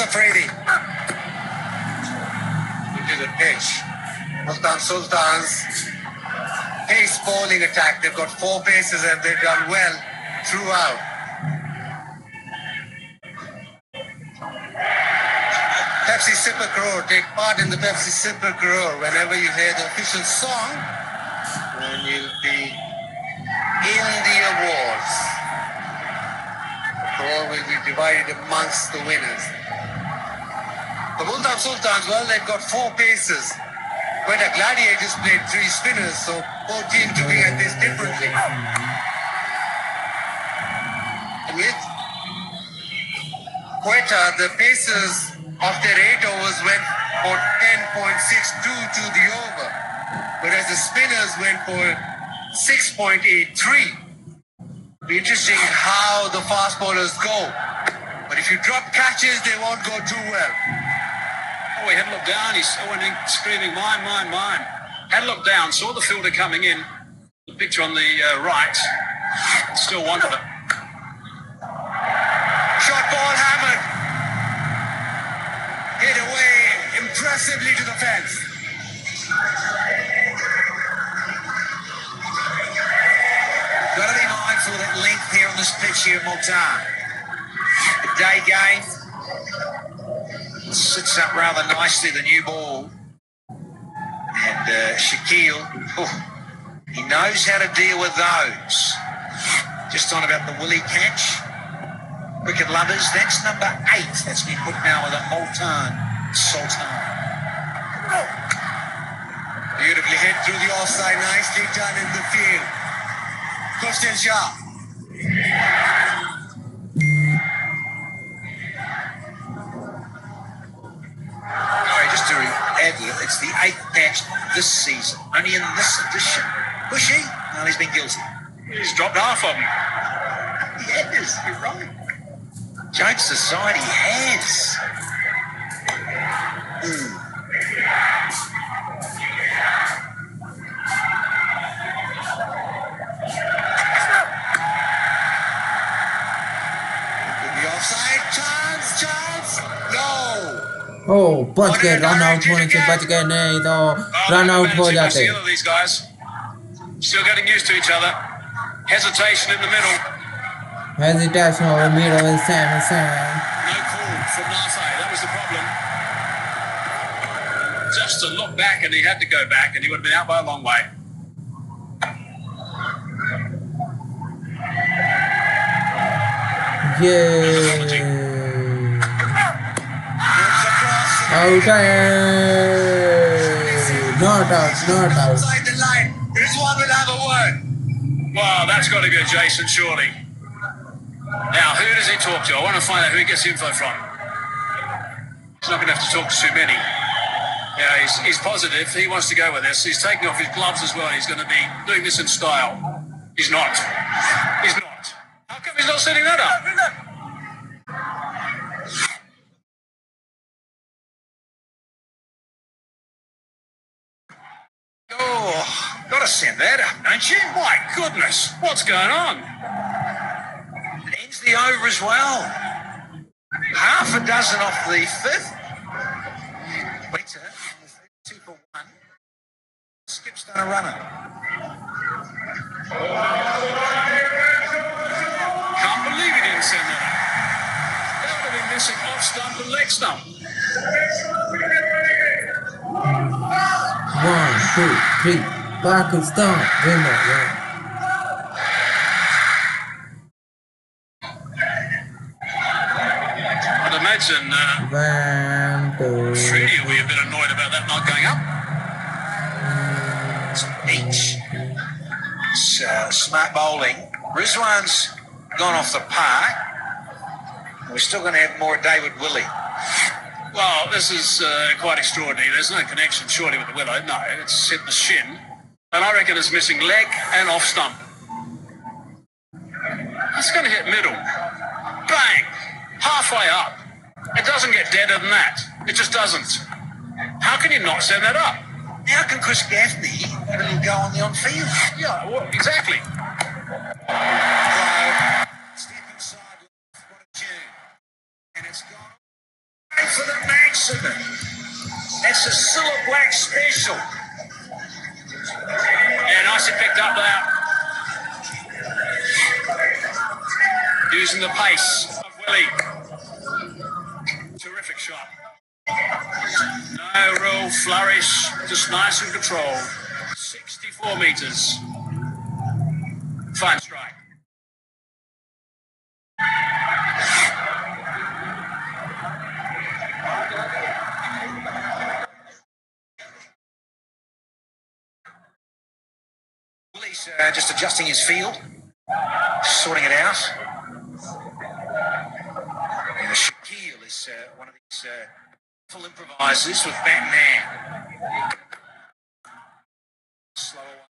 Afridi into the pitch. Multan Sultans pace bowling attack. They've got 4 paces and they've done well throughout. Pepsi Sipper Crore, take part in the Pepsi Sipper Crore. Whenever you hear the official song, then you'll be in the awards. The crore will be divided amongst the winners. The Multan Sultans, well, they've got 4 paces. Quetta Gladiators played 3 spinners, so both teams looking at this differently. And with Quetta, the paces of their 8 overs went for 10.62 to the over, whereas the spinners went for 6.83. Be interesting how the fast bowlers go. But if you drop catches, they won't go too well. Oh, he had a look down. He's screaming, mine, mine, mine. Had a look down, saw the fielder coming in. The picture on the right. Still wanted it. Short ball hammered. Hit away impressively to the fence. Got to be mindful of that length here on this pitch here at Multan. The day game sits up rather nicely, the new ball. And Shaquille, he knows how to deal with those. Just on about the Willie catch. Cricket lovers, that's number 8. That's been put now with a Multan Sultan. Beautifully hit through the offside, nicely done in the field. Question Shah. Sorry, just to add, it's the 8th catch this season, only in this edition. Bushy? No, he's been guilty. He's dropped half of them. He has, you're right. Joke Society has. The offside, chance, no. Oh, बच गए, run out होने से बच गए, नहीं तो run out हो जाते. These guys still getting used to each other. Hesitation in the middle. Hesitation over middle and Sam. No call from Nafe. That was the problem. Just to look back, and he had to go back, and he would have been out by a long way. Yeah. Out. Not out. Outside the line. Rizwan will have a word. Well, that's got to go Jason, surely. Now, who does he talk to? I want to find out who he gets info from. He's not going to have to talk to too many. Yeah, he's positive. He wants to go with this. He's taking off his gloves as well. He's going to be doing this in style. He's not. How come he's not setting that up? send that up, don't you? My goodness, what's going on? Ends the over as well. Half a dozen off the fifth. Quetta, 2 for 1. Skip's done a runner. Can't believe he didn't send that up. That would have been missing off stump and leg stump. 1, 2, 3. Pakistan winner. Yeah. I'd imagine Freddie will be a bit annoyed about that not going up. Each. Smart bowling. Rizwan's gone off the park. We're still going to have more David Willey. Well, this is quite extraordinary. There's no connection, surely, with the willow. No, it's hit the shin. And I reckon it's missing leg and off stump. It's going to hit middle. Bang! Halfway up. It doesn't get deader than that. It just doesn't. How can you not send that up? How can Chris Gaffney have a little go on the on-field? Yeah, well, exactly. Step inside, what a tune. And it's gone right for the maximum. That's a Cilla Black special. Yeah, nicely picked up there. Using the pace of Willie. Terrific shot. No real flourish, just nice and controlled. 64 metres. Fine strike. Willie's just adjusting his field, sorting it out. And Shaquille is one of these full improvisers with bat in hand. Slower one.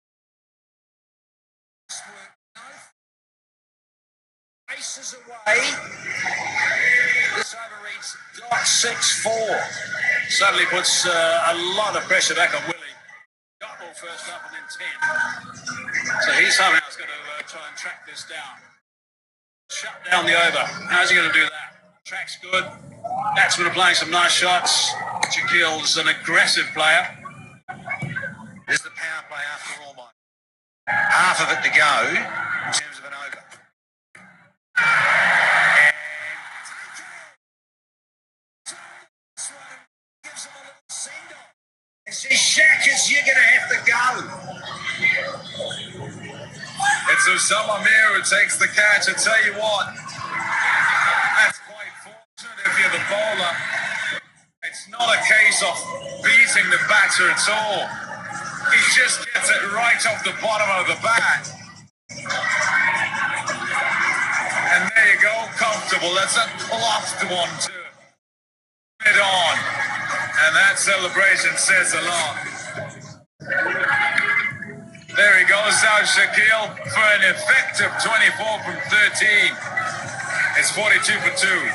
Races away. This over reads .64. Suddenly puts a lot of pressure back on Willie. Got ball first up and then 10. So he somehow has got to try and track this down. Shut down the over. How's he going to do that? Track's good. Batsmen are playing some nice shots. Shaquille's an aggressive player. There's the power play after all, Mike. Half of it to go in terms of an over. And gives him a little send-off. And says, Shackers, you're going to have to go. It's Osama Mir who takes the catch. I tell you what, that's quite fortunate if you're the bowler. It's not a case of beating the batter at all. He just gets it right off the bottom of the bat. And there you go, comfortable. That's a clocked one too. It on. And that celebration says a lot. There he goes now, Shaquille, for an effective 24 from 13. It's 42 for 2.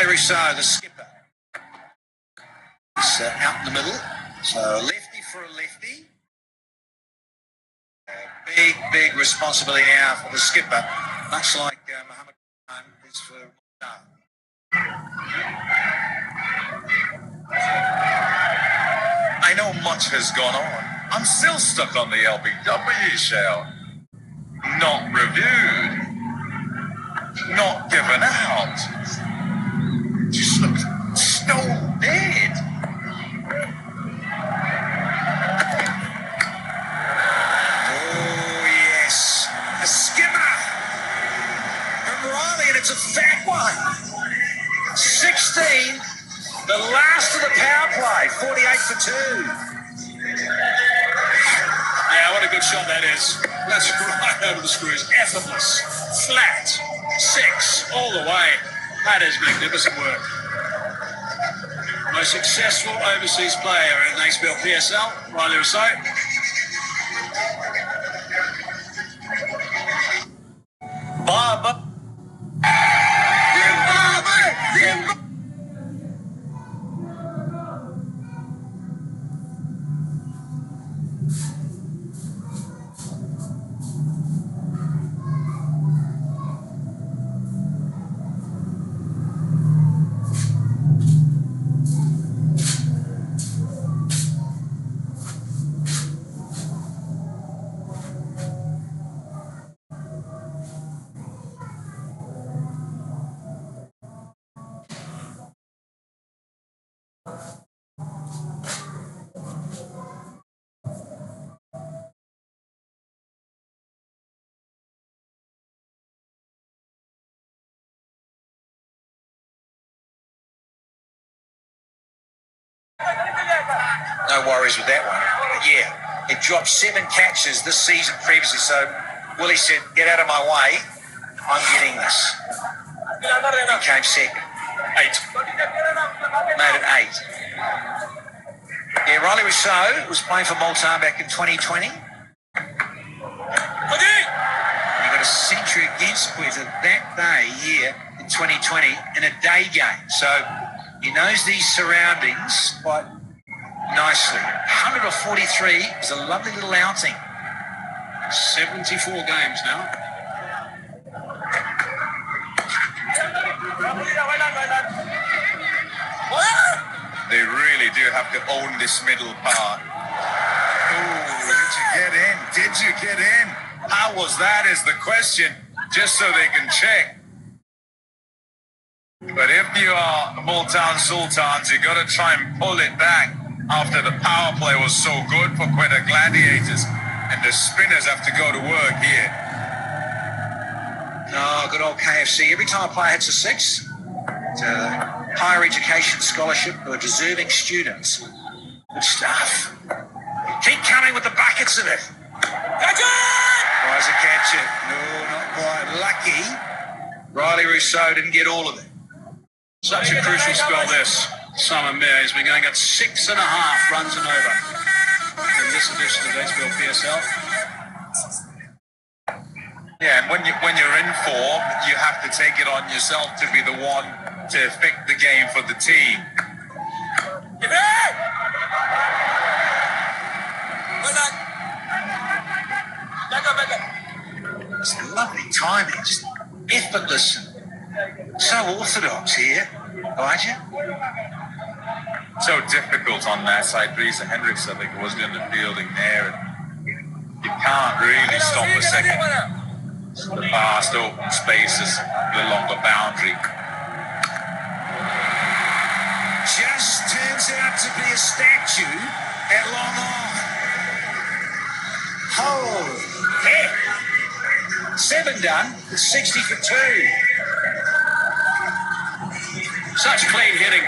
Rousseau, the skipper, is out in the middle. So a lefty for a lefty. Big responsibility now for the skipper, much like Mohammed Khan is for Multan. I know much has gone on, I'm still stuck on the LBW show. Not reviewed. Not given out. Just looked stone dead. Oh, yes. A skimmer from Riley, and it's a fat one. 16, the last of the power play, 48 for 2. Yeah, what a good shot that is. That's right over the screws. Effortless. Flat. 6 all the way. That is magnificent work. Most successful overseas player in the HBL PSL, Riley Rousseau. Baba. No worries with that one. But yeah, it dropped 7 catches this season previously, so Willie said, get out of my way, I'm getting this. He came second. 8. Made it 8. Yeah, Riley Rousseau was playing for Multan back in 2020. He got a century against Quetta that day here in 2020 in a day game. So he knows these surroundings quite nicely. 143 is a lovely little outing. 74 games now. They really do have to own this middle part. Oh, did you get in? Did you get in? How was that is the question, just so they can check. But if you are Multan Sultans, you got to try and pull it back after the power play was so good for Quetta Gladiators, and the spinners have to go to work here. Oh, good old KFC. Every time a player hits a 6, it's a higher education scholarship for deserving students. Good stuff. Keep coming with the buckets of it. Catch it! Tries to catch it. No, not quite. Lucky Riley Rousseau didn't get all of it. Such a crucial spell this summer, Mayor. He's been going at 6.5 runs and over in this edition of HBL PSL. Yeah, and when you're in form, you have to take it on yourself to be the one to affect the game for the team. It's lovely timing, just effortless and so orthodox here, Elijah. So difficult on that side. Lisa Hendricks, I think, was doing the fielding there. And you can't really stop a second. The vast open spaces, the longer boundary. Just turns out to be a statue at long on. Holy heck. 7 done, 60 for 2. Such clean hitting.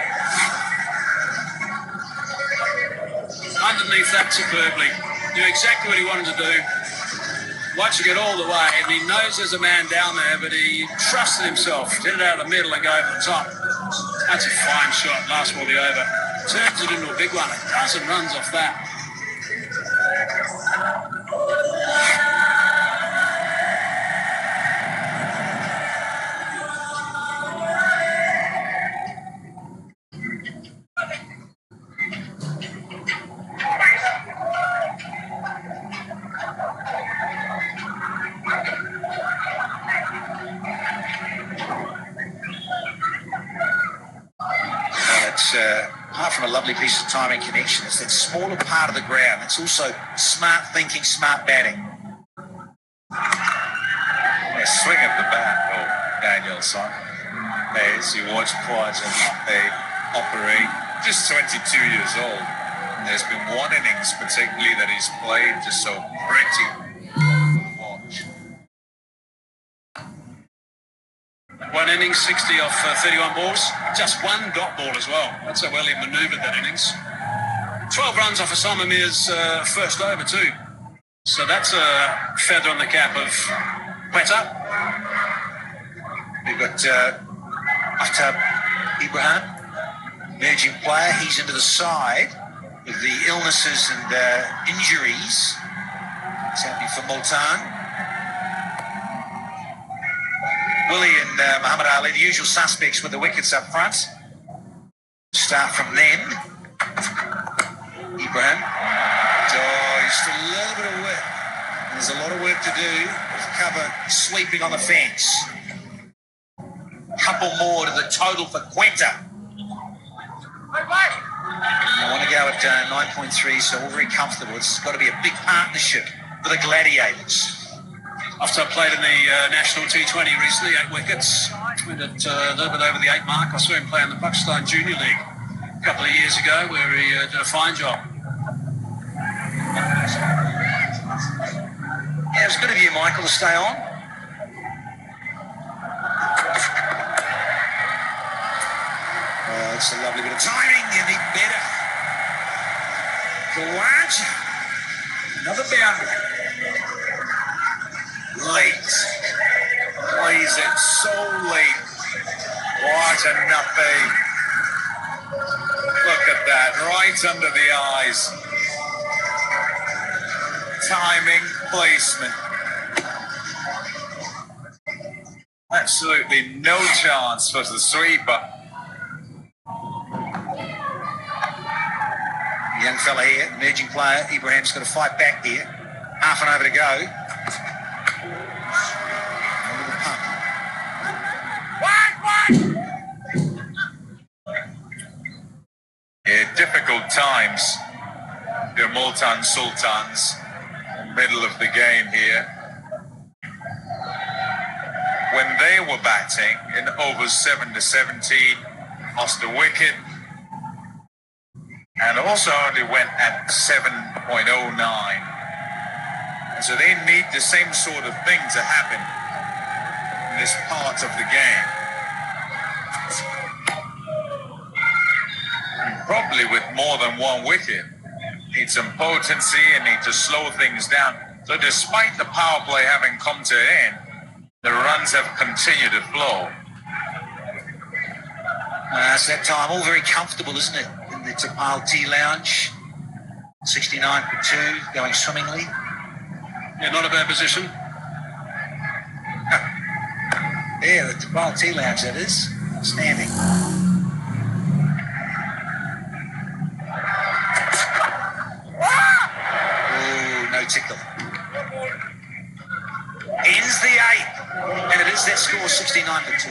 Underneath that superbly. Knew exactly what he wanted to do. Watching it all the way, and he knows there's a man down there, but he trusted himself. Hit it out of the middle and go over the top. That's a fine shot. Last ball the over. Turns it into a big one. 1,000 runs off that. apart from a lovely piece of timing connection, it's that smaller part of the ground. It's also smart thinking, smart batting. A swing of the bat, Danielson, as you watch Quetta operate, just 22 years old. And there's been one innings particularly that he's played just so pretty to watch. One innings, 60 off 31 balls. Just one dot ball as well. That's how well he manoeuvred that innings. 12 runs off of Simon Mears' first over too. So that's a feather on the cap of Quetta. We've got Aftab Ibrahim, emerging player. He's into the side with the illnesses and injuries. It's happening for Multan. Willie and Muhammad Ali, the usual suspects with the wickets up front. Start from them. Ibrahim. Oh, just a little bit of work. There's a lot of work to do. Cover sweeping on the fence. Couple more to the total for Quetta. I want to go at 9.3, so all very comfortable. It's got to be a big partnership for the Gladiators. After I played in the National T20 recently, 8 wickets. Went at a little bit over the 8 mark. I saw him play in the Pakistan Junior League a couple of years ago where he did a fine job. Yeah, it was good of you, Michael, to stay on. Oh, it's a lovely bit of timing. You need better. Glad. Another boundary. Late. Plays it so late. What a nothing. Look at that. Right under the eyes. Timing, placement. Absolutely no chance for the sweeper. Young fella here, emerging player. Ibrahim's got to fight back here. Half an over to go. Yeah, difficult times. Your Multan Sultans, middle of the game here. When they were batting in overs 7 to 17, lost a wicket, and also only went at 7.09. And so they need the same sort of thing to happen in this part of the game. And probably with more than one wicket. Need some potency and need to slow things down. So despite the power play having come to an end, the runs have continued to flow. It's that time, all very comfortable, isn't it? In the Tapal Tea Lounge. 69 for 2, going swimmingly. Yeah, not a bad position. Yeah, the Tapal Tea Lounge, that is. Standing. Oh, no tickle. Ends the 8th. And it is that score, 69 for 2.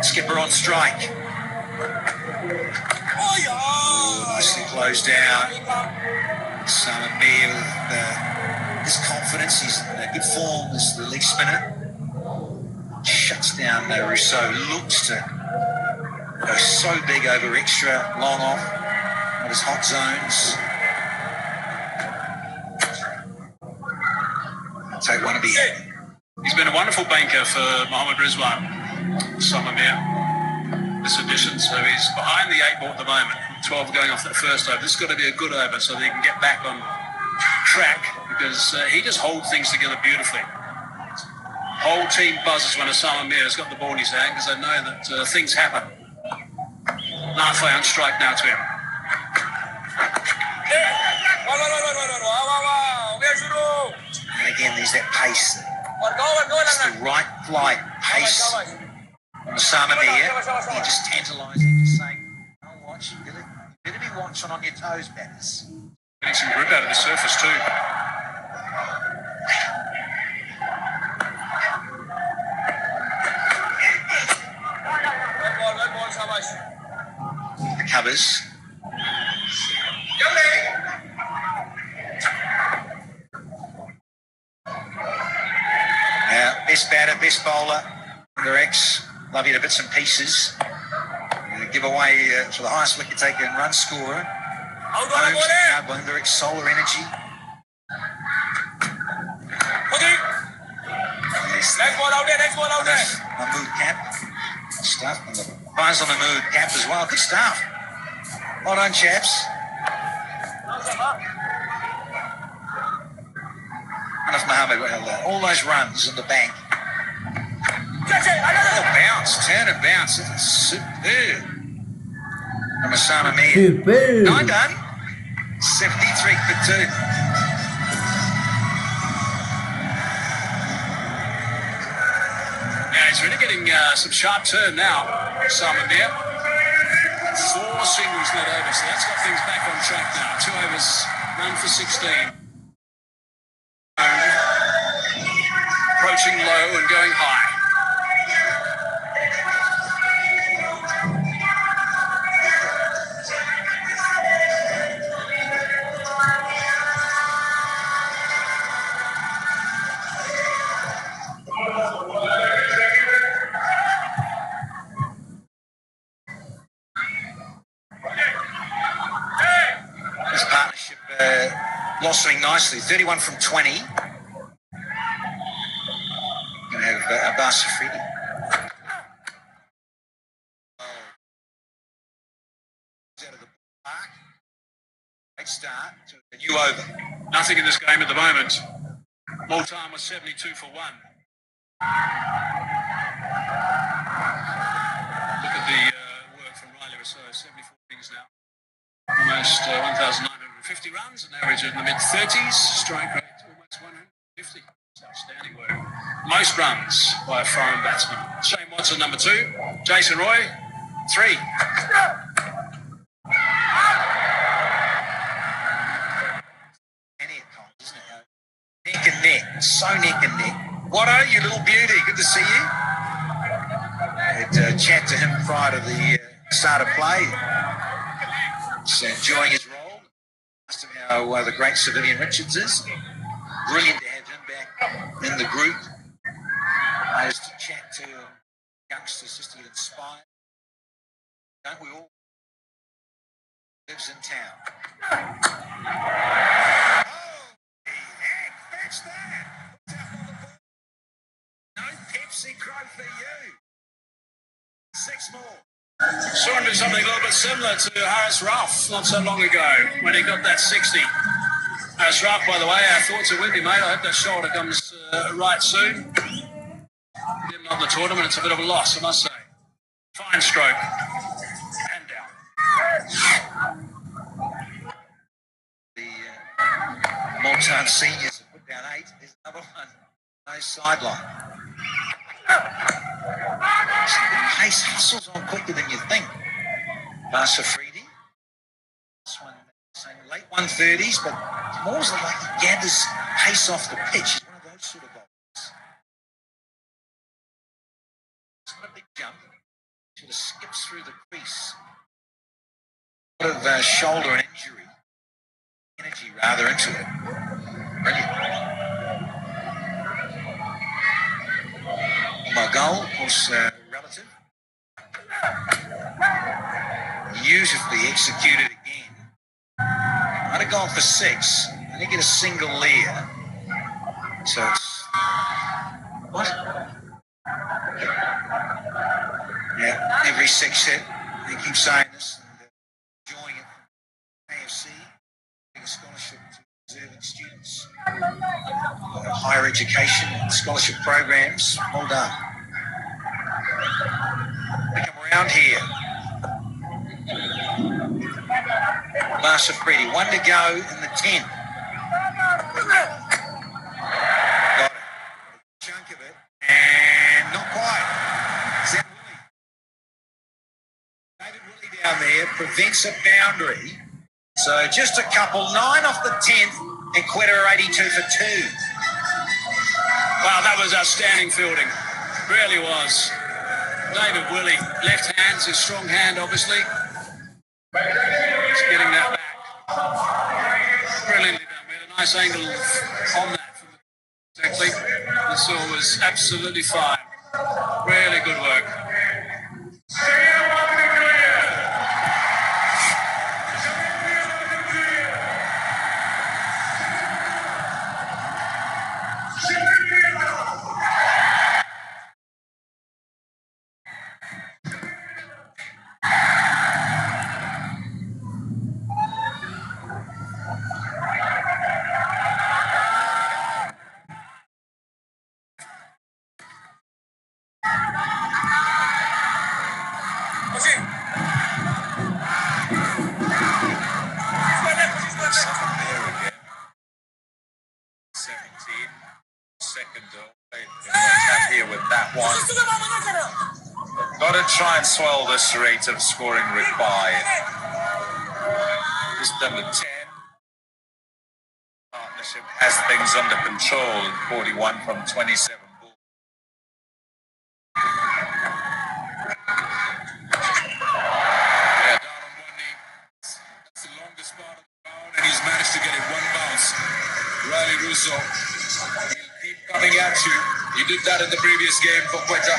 Skipper on strike. Nicely closed down. Simon Mears with his confidence. He's in good form as the leg spinner. Shuts down Rousseau. Looks to go so big over extra, long off. Not his hot zones. Take one to be happy. He's been a wonderful banker for Mohammad Rizwan, Simon Mears. this edition, so he's behind the 8 ball at the moment. 12 going off that first over. This has got to be a good over so that he can get back on track, because he just holds things together beautifully. Whole team buzzes when Osama Mir has got the ball in his hand, because they know that things happen. Halfway on strike now to him. And again, there's that pace. It's the right flight pace on Osama Mir. He just tantalising, just saying, "Oh, watch, you better be watching on your toes, batters." Getting some grip out of the surface too. The covers. Now, best batter, best bowler, under X. Love you to bits and pieces. Give away for the highest wicket taker and run scorer. Holmes now by under X solar energy. Next ball out there. Mahmood cap. Stuff. And the Fires on Mahmood cap as well. Good stuff. Well done, chaps. Enough Mohammed, all those runs in the bank. Oh, bounce, turn and bounce. It's superb. From Osama Mir. Superb. 9 done. 73 for 2. Yeah, he's really getting some sharp turn now, Osama Mir. 4 singles not over, so that's got things back on track now. 2 overs, 1 for 16. Approaching low and going high. This partnership blossoming nicely. 31 from 20. Going to have Abbas Afridi. Out of the park. Great start to a new over. Nothing in this game at the moment. Multan was 72 for 1. Look at the work from Riley Rousseau, 74 innings now. Almost 1,950 runs, an average in the mid-30s. Strike rate almost 150. It's outstanding work. Most runs by a foreign batsman. Shane Watson, number 2. Jason Roy, 3. Neck and neck, so neck and neck. Watto, you little beauty, good to see you. Had a chat to him prior to the start of play. He's enjoying his role. Asked him how the great Sir Vivian Richards is. Brilliant to have him back in the group. Players to chat to youngsters just to get inspired. Don't we all? Lives in town. Catch that! No Pepsi Crow for you. 6 more. Saw him do something a little bit similar to Harris Ruff not so long ago when he got that 60. Harris Ruff, by the way, our thoughts are with you, mate. I hope that shoulder comes right soon. Him not the tournament, it's a bit of a loss, I must say. Fine stroke. And down. The Multan seniors have put down 8. There's another one. No sideline. The pace hustles on quicker than you think. Afridi. This one, saying late 130s, but more like he gathers pace off the pitch. He's one of those sort of bowlers. It's not a big jump. Sort of skips through the crease. A lot of shoulder and energy rather into it. Brilliant. My goal, of course, relative. Beautifully executed again. I'd have gone for 6. I didn't get a single leer. So it's... What? Yeah. every 6 hit. They keep saying this and enjoying it. AFC, a scholarship to deserving students, higher education and scholarship programs. Well done. We come around here. Last Freddie, 1 to go in the 10. Got it. Chunk of it. And not quite. Is that Willie? David Willie down there prevents a boundary. So just a couple. 9 off the 10th and Quetta are 82 for 2. Wow, that was outstanding fielding. Really was. David Willie, left hand's his strong hand, obviously. Just getting that back. Brilliantly done. We had a nice angle on that. Exactly. The saw was absolutely fine. Really good work. Got to try and swell this rate of scoring required. Just under 10. Partnership has things under control. 41 from 27. Yeah, down on one knee. That's the longest part of the round, and he's managed to get it one bounce. Riley Russo, he'll keep coming at you. He did that in the previous game for Quetta.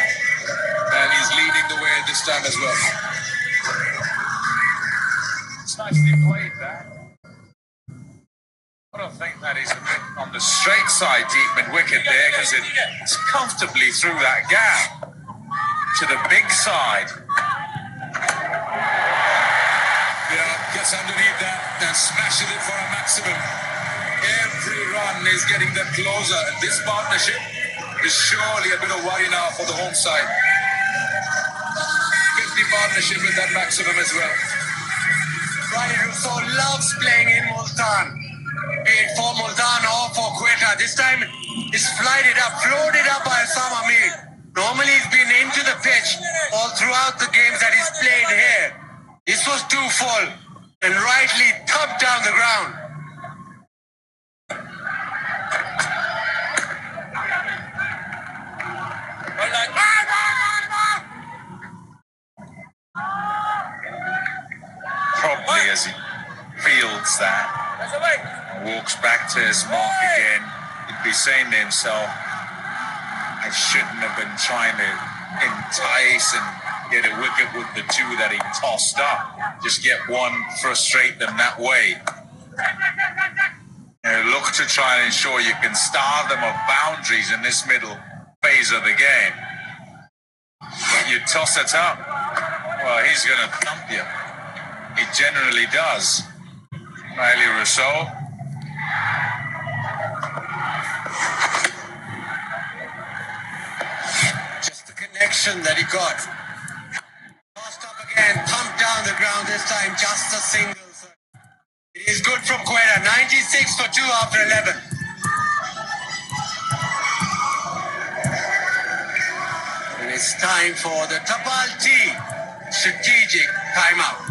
And he's leading the way this time as well. It's nicely played, that. I don't think that he's a bit on the straight side deep mid-wicket there, because it's comfortably through that gap to the big side. Yeah, gets underneath that and smashes it for a maximum. Every run is getting them closer, and this partnership is surely a bit of worry now for the home side. 50 partnership with that maximum as well. Riley Russo loves playing in Multan. Be it for Multan or for Quetta. This time he's floated up by Osama Mir. Normally he's been into the pitch all throughout the games that he's played here. This was too full and rightly thumped down the ground. Probably as he fields that and walks back to his mark again, he'd be saying to himself, I shouldn't have been trying to entice and get a wicket with the 2 that he tossed up. Just get one, frustrate them that way. Look to try and ensure you can starve them of boundaries in this middle phase of the game. But you toss it up, well, he's going to thump you. He generally does. Riley Russo. Just the connection that he got. Tossed up again, thumped down the ground this time, just a single. It is good from Quetta, 96 for 2 after 11. And it's time for the Tapal T strategic timeout.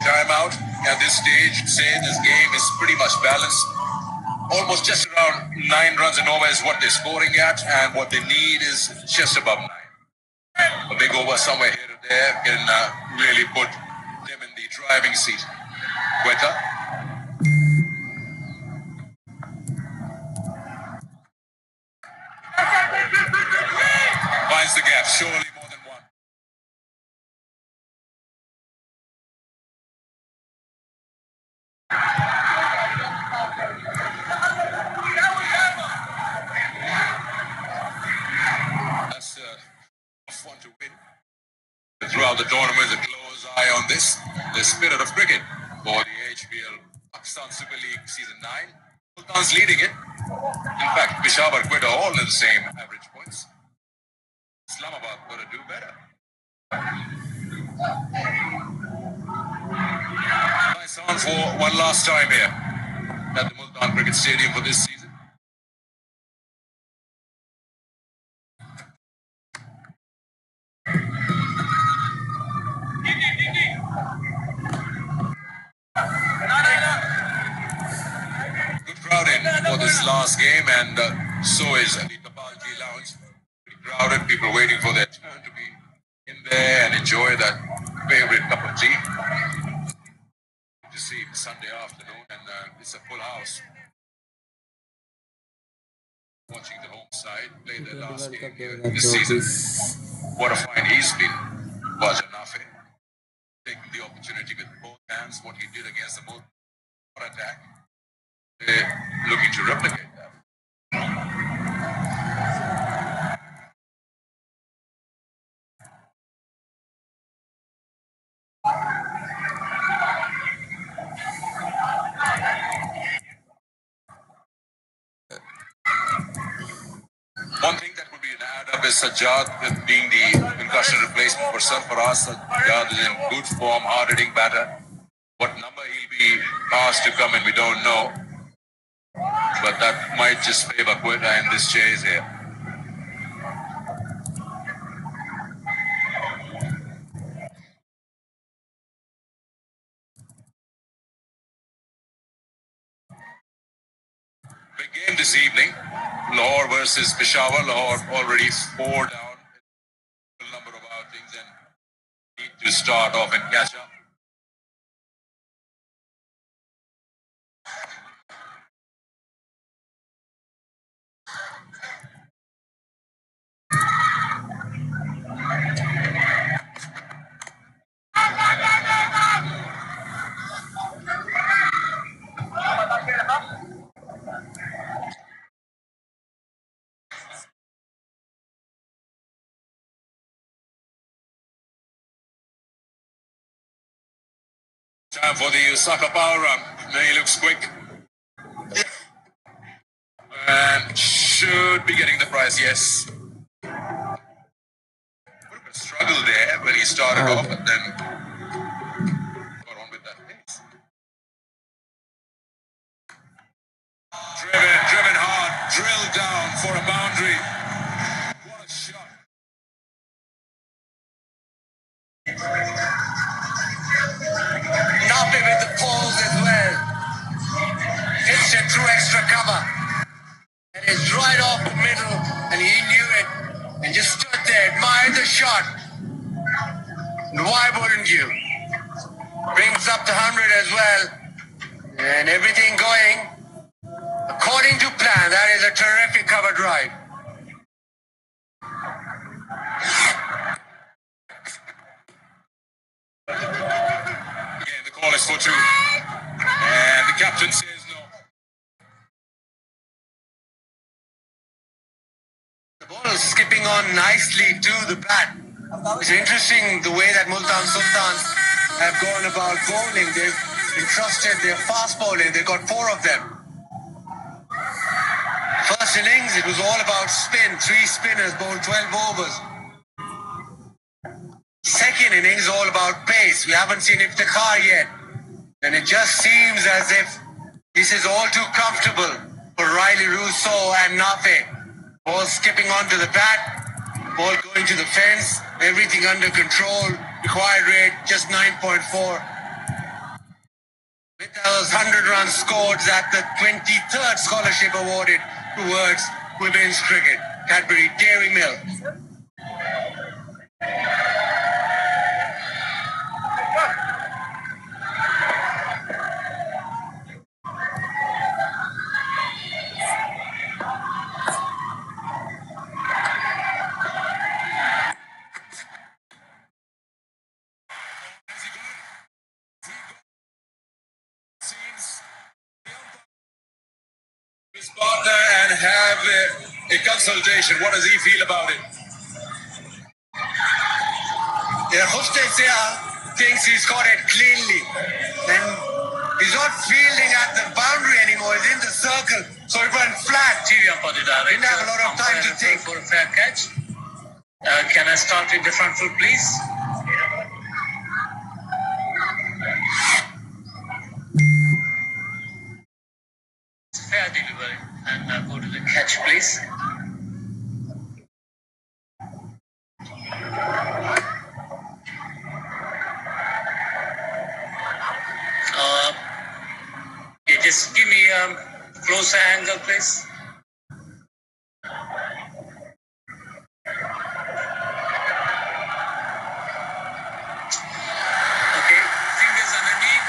Timeout at this stage, say this game is pretty much balanced. Almost just around 9 runs and over is what they're scoring at, and what they need is just above 9. A big over somewhere here or there can really put them in the driving seat. Quetta. Finds the gap, surely more than one. That's fun to win. Throughout the tournament, a close eye on this. The spirit of cricket for the HBL Pakistan Super League Season 9. Sultans leading it. In fact, Peshawar, Quetta all in the same average points. Islamabad got to do better. Nice on for one last time here at the Multan Cricket Stadium for this season. Good crowd in for this last game, and so is the Kapalji Lounge. Pretty crowded, people waiting for their turn to be in there and enjoy that favorite cup of tea. Good to see Sunday afternoon, and it's a full house. Watching the home side play their last game here this season. What a find he's been, Bajanafe. Taking the opportunity with both hands, what he did against the Multan attack. They're looking to replicate that. One thing that would be an add-up is Sajjad being the concussion replacement for Sarfaraz. Sajjad is in good form, hard-hitting batter. What number he'll be asked to come in, we don't know. But that might just favor Quetta in this chase here. Big game this evening. Lahore versus Peshawar. Lahore already 4 down. A number of outings and need to start off and catch up. Time for the Osaka power run. He looks quick. And should be getting the prize, yes. Bit of a struggle there when he started off, and then got on with that pace. Driven hard, drilled down for a boundary. What a shot. Napi with the poles as well. Hits it through extra cover. And it's right off the middle, and he knew it. And just stood there, admired the shot. And why wouldn't you? Brings up the 100 as well. And everything going according to plan. That is a terrific cover drive. Again, the call is for 2. And the captain says no. The ball is skipping on nicely to the bat. It's interesting the way that Multan Sultans have gone about bowling. They've entrusted their fast bowling. They've got 4 of them. First innings, it was all about spin. 3 spinners bowled 12 overs. Second innings, all about pace. We haven't seen Iftikhar yet. And it just seems as if this is all too comfortable for Riley Rousseau and Nafe. Ball skipping onto the bat, ball going to the fence, everything under control. Required rate just 9.4. first 100 runs scored at the 23rd scholarship awarded towards women's cricket. Cadbury Dairy Milk. His partner and have a consultation. What does he feel about it? Yeah, Hostesea thinks he's got it cleanly. Then he's not fielding at the boundary anymore. He's in the circle. So it went flat. Didn't have a lot of time to think. For a fair catch. Can I start with the front foot, please? Fair delivery. And go to the catch, please. Just give me a closer angle, please. Okay, fingers underneath.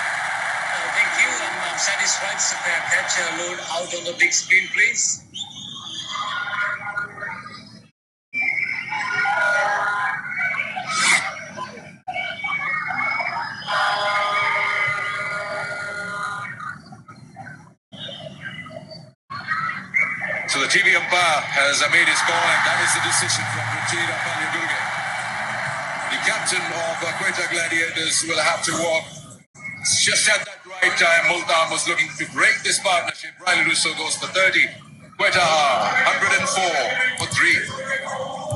Thank you. I'm satisfied. It's a fair catch. Load out on the big screen, please. So the TV umpire has made his call, and that is the decision from Ruchira Palyagurge. The captain of Quetta Gladiators will have to walk. Just at that right time, Multan was looking to break this partnership. Riley Russo goes for 30. Quetta 104 for 3.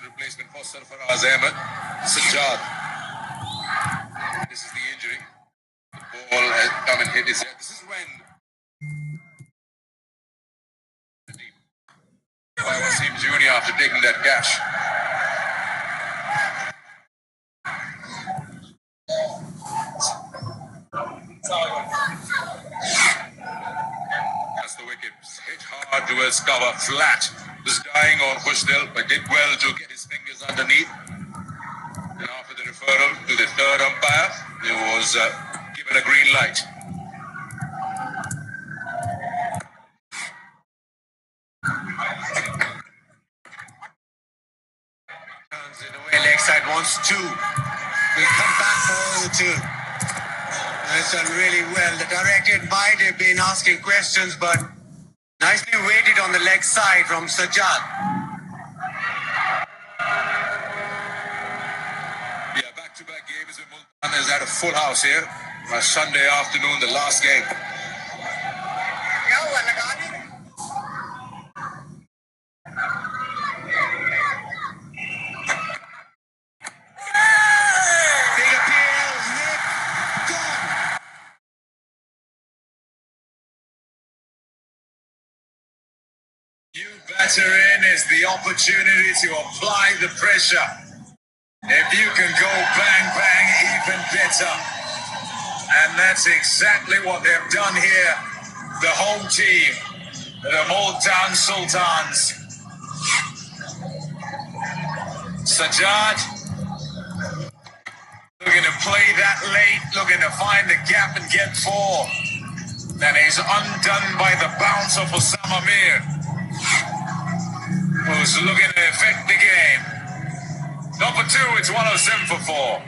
Replacement for Sarfaraz Ahmed, Sajjad. This is the injury. The ball has come and hit his head. This is when Wasim Jr. after taking that gash. As the wicket hit hard towards cover, flat. Was dying on Khushdil, but did well to get his fingers underneath. And after the referral to the third umpire, he was given a green light. Turns it away, leg side wants 2. We'll come back for all the 2. That's done really well. The director might have been asking questions, but nicely weighted on the leg side from Sajjad. Yeah, back-to-back games with Multan is at a full house here. Sunday afternoon, the last game. Big appeal, Nick, gone. New batter in is the opportunity to apply the pressure. If you can go bang, bang, even better. And that's exactly what they've done here. The home team, the Multan Sultans. Sajjad looking to play that late, looking to find the gap and get 4. Then he's undone by the bounce of Osama Mir, who's looking to affect the game. Number 2, it's 107 for 4.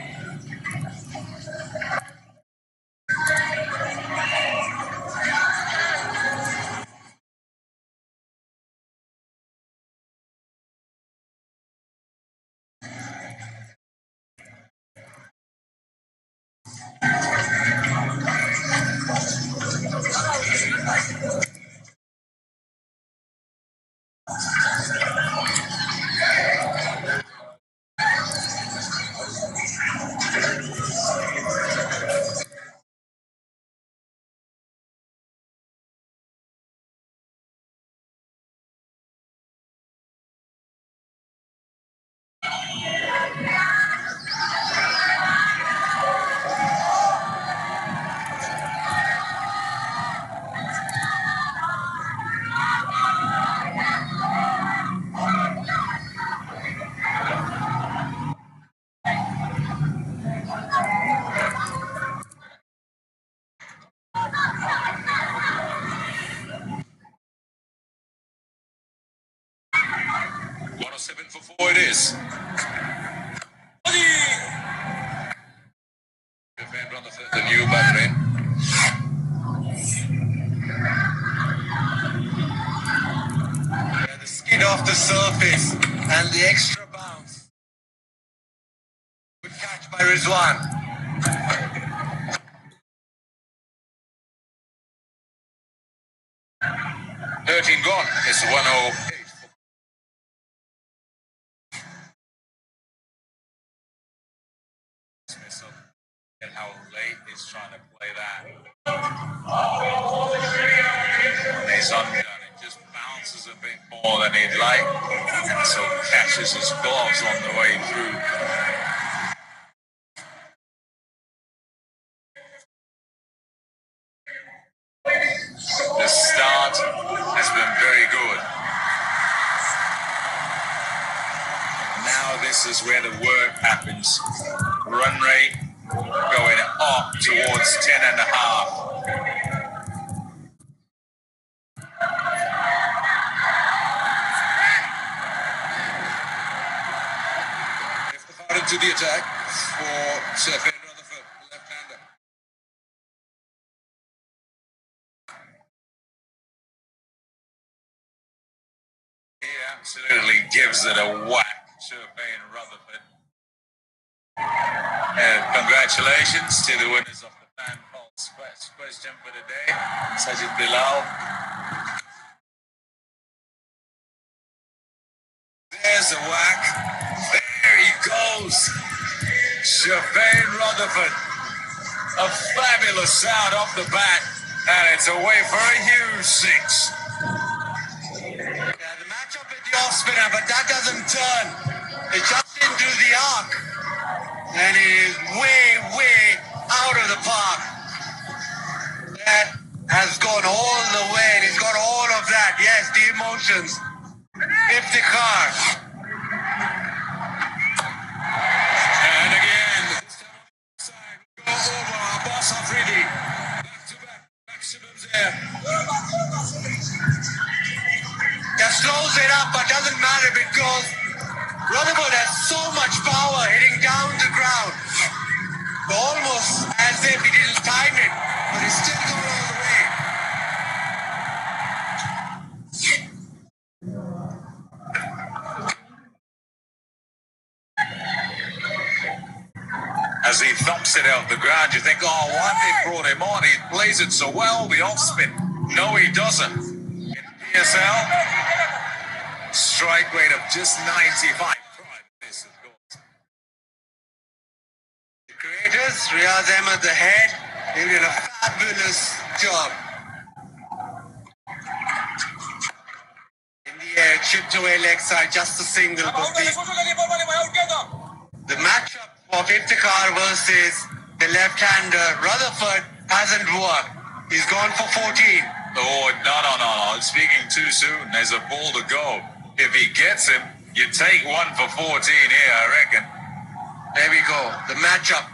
For 4 it is. The new battery. The skid off the surface and the extra bounce. Good catch by Rizwan. 13 gone. It's 108. And how late he's trying to play that. And he's undone. It just bounces a bit more than he'd like. And so catches his gloves on the way through. The start has been very good. Now this is where the work happens. Run rate going up towards 10.5. Into the attack for Sheffield Rutherford, left-hander. He absolutely gives it a whack, Sheffield Rutherford. Congratulations to the winners of the fan pulse question for the day, Sajid Bilal. There's a whack. There he goes. Sheffield Rutherford. A fabulous sound off the bat. And it's away for a huge 6. Yeah, the matchup with the off spinner, but that doesn't turn. It just into the arc. And it is way out of the park. That has gone all the way, and he's got all of that. Yes, the emotions. Iftikhar. And again, this time side, go over Abbas Afridi. Back to back, maximums there. That slows it up, but doesn't matter because Rutherford has so much power hitting down the ground. Almost as if he didn't time it, but he's still going all the way. As he thumps it out the ground, you think, oh, why they brought him on? He plays it so well, the off-spin. No, he doesn't. In PSL, strike rate of just 95. This, of course. The creators, Riaz Ahmed, the head, they did a fabulous job. In the air, chipped away leg side, just a single. But the matchup of Iftikhar versus the left-hander Rutherford hasn't worked. He's gone for 14. Oh, no. Speaking too soon. There's a ball to go. If he gets him, You take 1 for 14 here, I reckon. There we go. The matchup.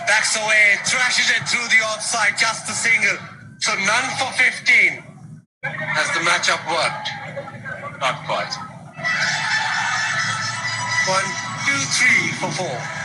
Backs away, trashes it through the offside, just a single. So none for 15. Has the matchup worked? Not quite. 1, 2, 3 for 4.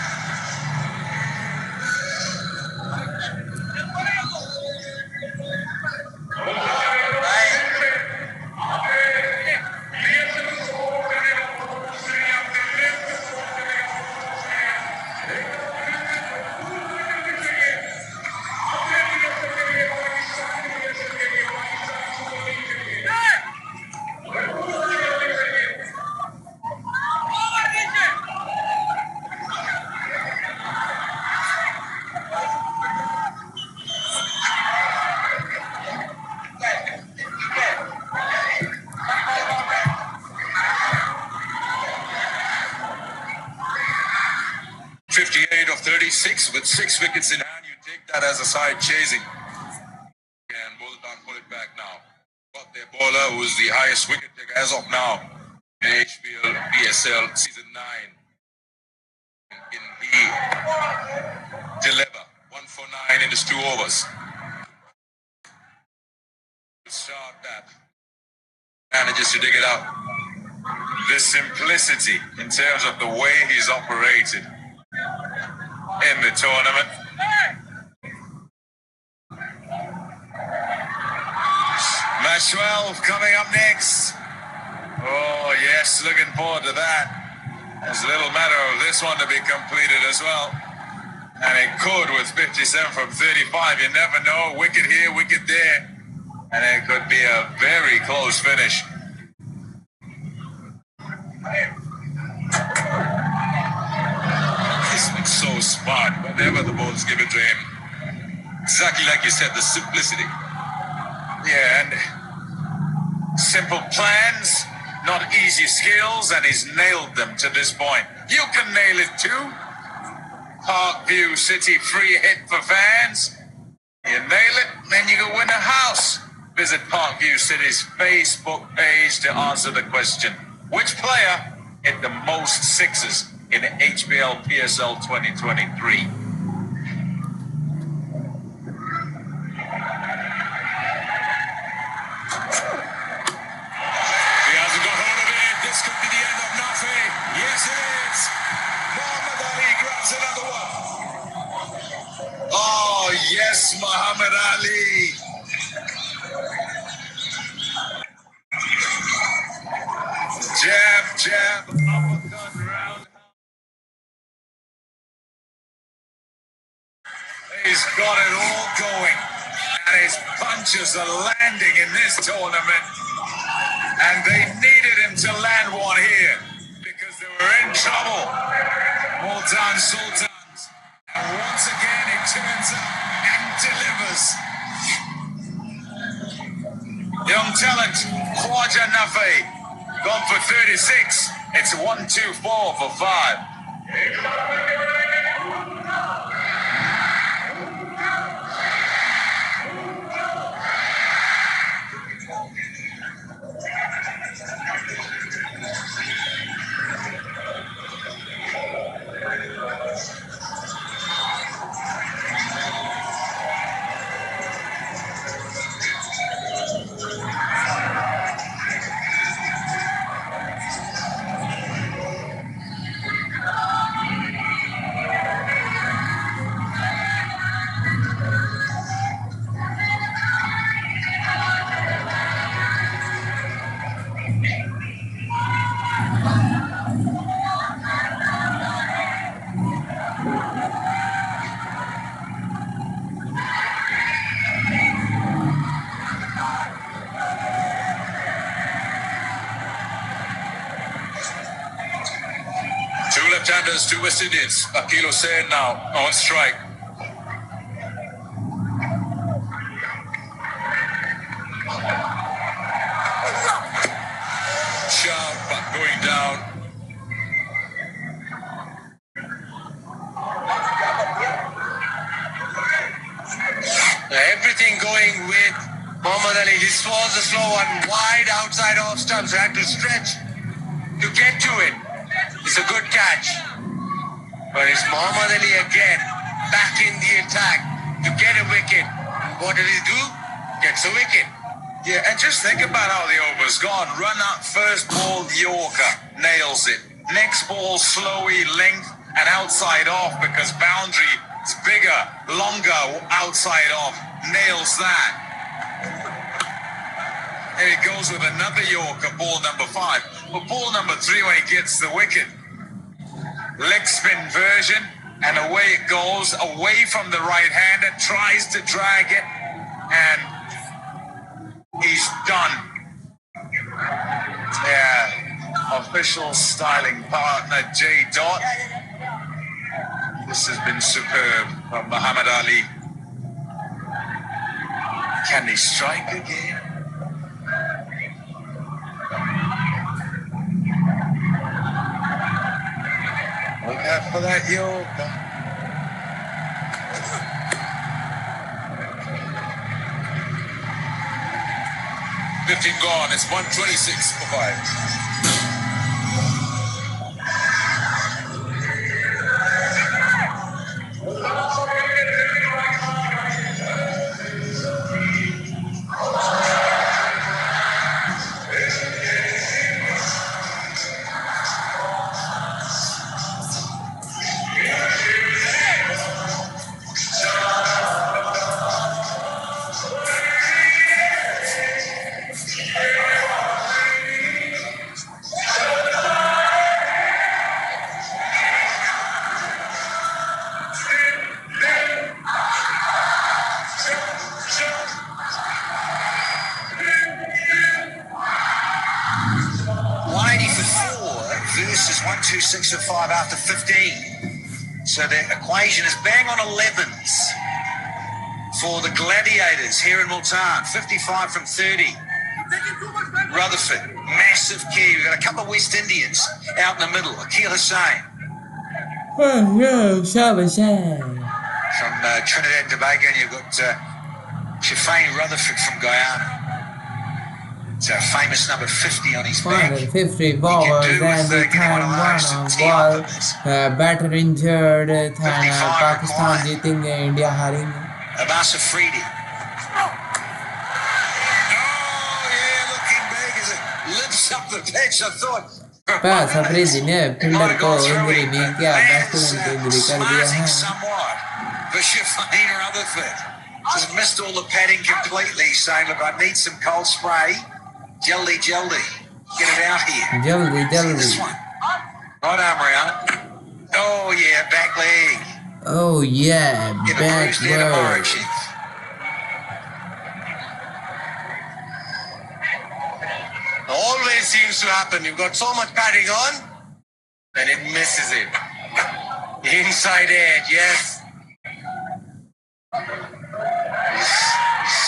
Of 36 with 6 wickets in hand, you take that as a side chasing. And Multan pull it back now. Got their bowler, who's the highest wicket taker as of now in HBL PSL season 9. In the deliver 1 for 9 in his 2 overs. Start that. Manages to dig it out. The simplicity in terms of the way he's operated in the tournament. Match 12 coming up next. Oh yes, looking forward to that. There's a little matter of this one to be completed as well. And it could with 57 from 35. You never know. Wicket here, wicket there. And it could be a very close finish. He's been so smart whenever the ball's given to him. Exactly like you said, the simplicity. Yeah, and simple plans, not easy skills, and he's nailed them to this point. You can nail it too. Parkview City free hit for fans. You nail it, then you can win a house. Visit Parkview City's Facebook page to answer the question. Which player hit the most sixes in HBL PSL 2023? Oh, yes, Muhammad Ali. Jab, jab, uppercut, round. He's got it all going. And his punches are landing in this tournament. And they needed him to land one here because they were in trouble. Multan Sultans. And once again, he turns up and delivers. Young talent, Khwaja Nafi, gone for 36. It's 1-2-4 for 5. Left-handers to West Indians. Akil Hussain now on strike. Sharp but going down. Everything going with Muhammad Ali. This was a slow one, wide outside off stumps. Had to stretch to It's a good catch. But it's Muhammad Ali again back in the attack to get a wicket. What did he do? Gets a wicket. Yeah, and just think about how the over's gone. Run up, first ball, Yorker, nails it. Next ball, slowy, length, and outside off because boundary is bigger, longer, outside off. Nails that. And it goes with another Yorker, ball number 5. But ball number 3 when he gets the wicket. Leg spin version, and away it goes, away from the right-hander, tries to drag it, and he's done. Yeah, official styling partner J. Dot. This has been superb from Muhammad Ali. Can he strike again? Look out for that Yorker. Gone. It's 126 for 5. Versus 126 for 5 after 15. So the equation is bang on 11s for the Gladiators here in Multan. 55 from 30. Rutherford, massive key. We've got a couple of West Indians out in the middle. Akil Hussain. From Trinidad and Tobago, and you've got Shafane Rutherford from Guyana. It's a famous number 50 on his back. 50 balls and the time one on ball. Batter injured. Pakistan जीतेंगे, India हारेंगे. Abbas Afridi. Oh yeah, looking big as it lifts up the pitch. I thought. Abbas Afridi ने fielder को injury नहीं किया, batsman को injury कर दिया है. Somewhat, but Shafane Rutherford just missed all the padding completely, saying, "Look, I need some cold spray. Jaldi, jaldi. Get it out here." Jaldi, jaldi. This one. Right arm around. Oh, yeah, back leg. Oh, yeah, back leg. Always seems to happen. You've got so much padding on, and it misses it. Inside edge, yes.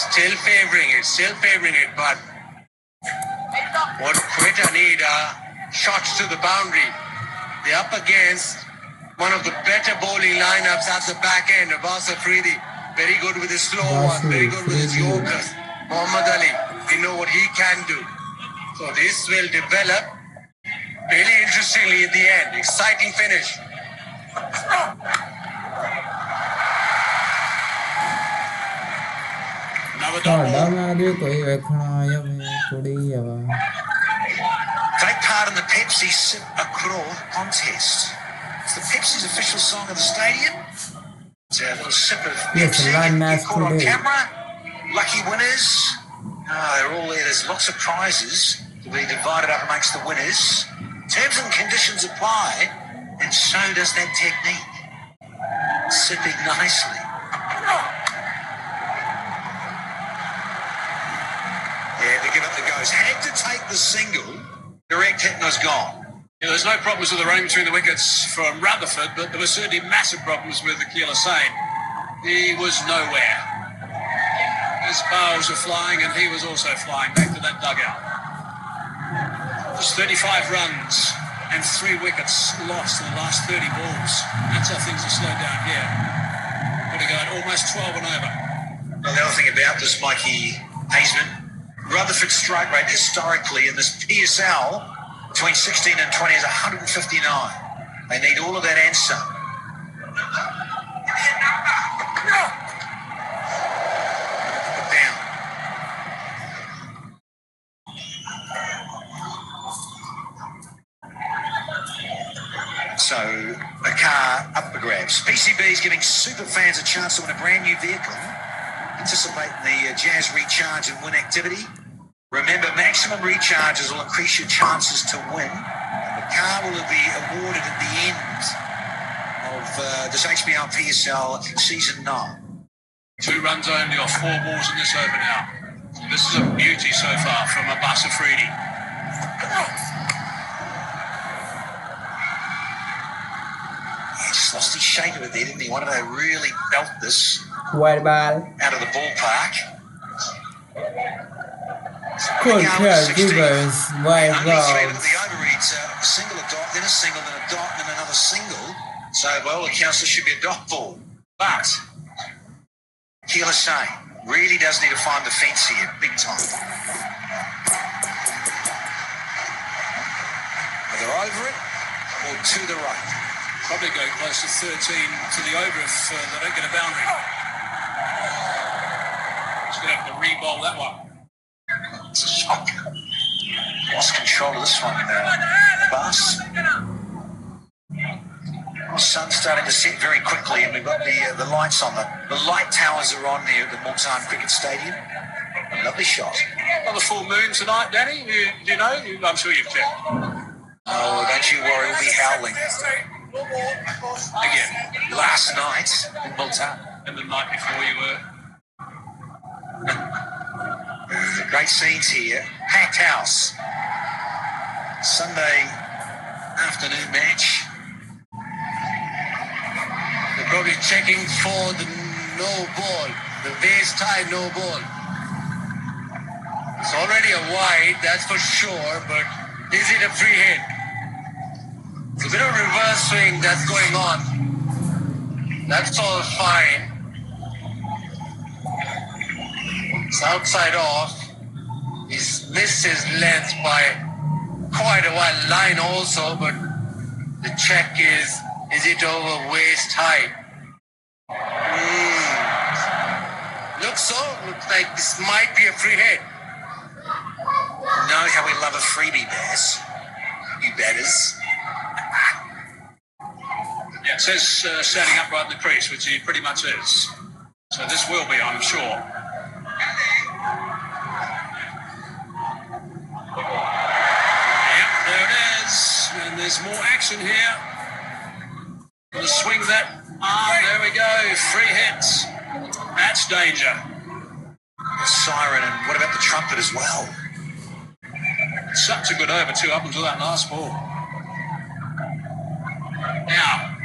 Still favoring it, but what Quetta need are shots to the boundary. They're up against one of the better bowling lineups at the back end. Abbas Afridi, very good with his slow one, very good with his Yorkers. Muhammad Ali, we know what he can do. So this will develop really interestingly in the end. Exciting finish. Take part in the Pepsi Sip a Crawl contest. It's the Pepsi's official song of the stadium. It's a little sip of Pepsi. Get caught on camera. Lucky winners. They're all there. There's lots of prizes to be divided up amongst the winners. Terms and conditions apply, and so does that technique. Sipping nicely. Yeah, to give it the goes. Had to take the single. Direct hit and was gone. Yeah, there's no problems with the running between the wickets from Rutherford, but there were certainly massive problems with Akil Hussain. He was nowhere. His bowls were flying, and he was also flying back to that dugout. There's 35 runs and 3 wickets lost in the last 30 balls. That's how things have slowed down here. Would have gone almost 12 and over. Well, the other thing about this, Mikey Hazeman, Rutherford's strike rate historically in this PSL, Between 16 and 20 is 159. They need all of that and some. Down. So, a car up for grabs. PCB is giving super fans a chance to win a brand new vehicle. Participate in the Jazz Recharge and Win activity. Remember, maximum recharges will increase your chances to win. And the car will be awarded at the end of this HBL PSL Season 9. 2 runs only off 4 balls in this over now. This is a beauty so far from Abbas Afridi. He just lost his shape of it there, didn't he? Wanted to really belt this White ball. out of the ballpark. Cool caregivers. White The balls. over reads a single, a dot, then a single, then a dot, then another single. So, by all accounts, this should be a dot ball. But Keeler Shane really does need to find the fence here, big time. Either over it or to the right. Probably go close to 13 to the over if they don't get a boundary. Just going to have to re-bowl that one. It's a shock. Lost control of this one, Bas. The sun's starting to set very quickly, and we've got the lights on. The light towers are on there at the Multan Cricket Stadium. A lovely shot. On the full moon tonight, Danny? Do you know? I'm sure you've checked. Oh, don't you worry, we'll be howling. Again. Last night in Multan. And the night before you were. Great scenes here. Packed house. Sunday afternoon match. They're probably checking for the no ball, the base tie no ball. It's already a wide, that's for sure, but is it a free hit? It's a bit of reverse swing that's going on. That's all fine. It's outside off. He's missed his length by quite a while. Line also, but the check is it over waist height? Looks like this might be a free hit. You know how we love a freebie, Baz. You batters. Yeah, it says standing upright in the crease, which he pretty much is. So this will be, I'm sure. Yep, there it is. And there's more action here. Gonna swing that arm. There we go. Free hits. That's danger. The siren, and what about the trumpet as well? Such a good over, too, up until that last ball. Now,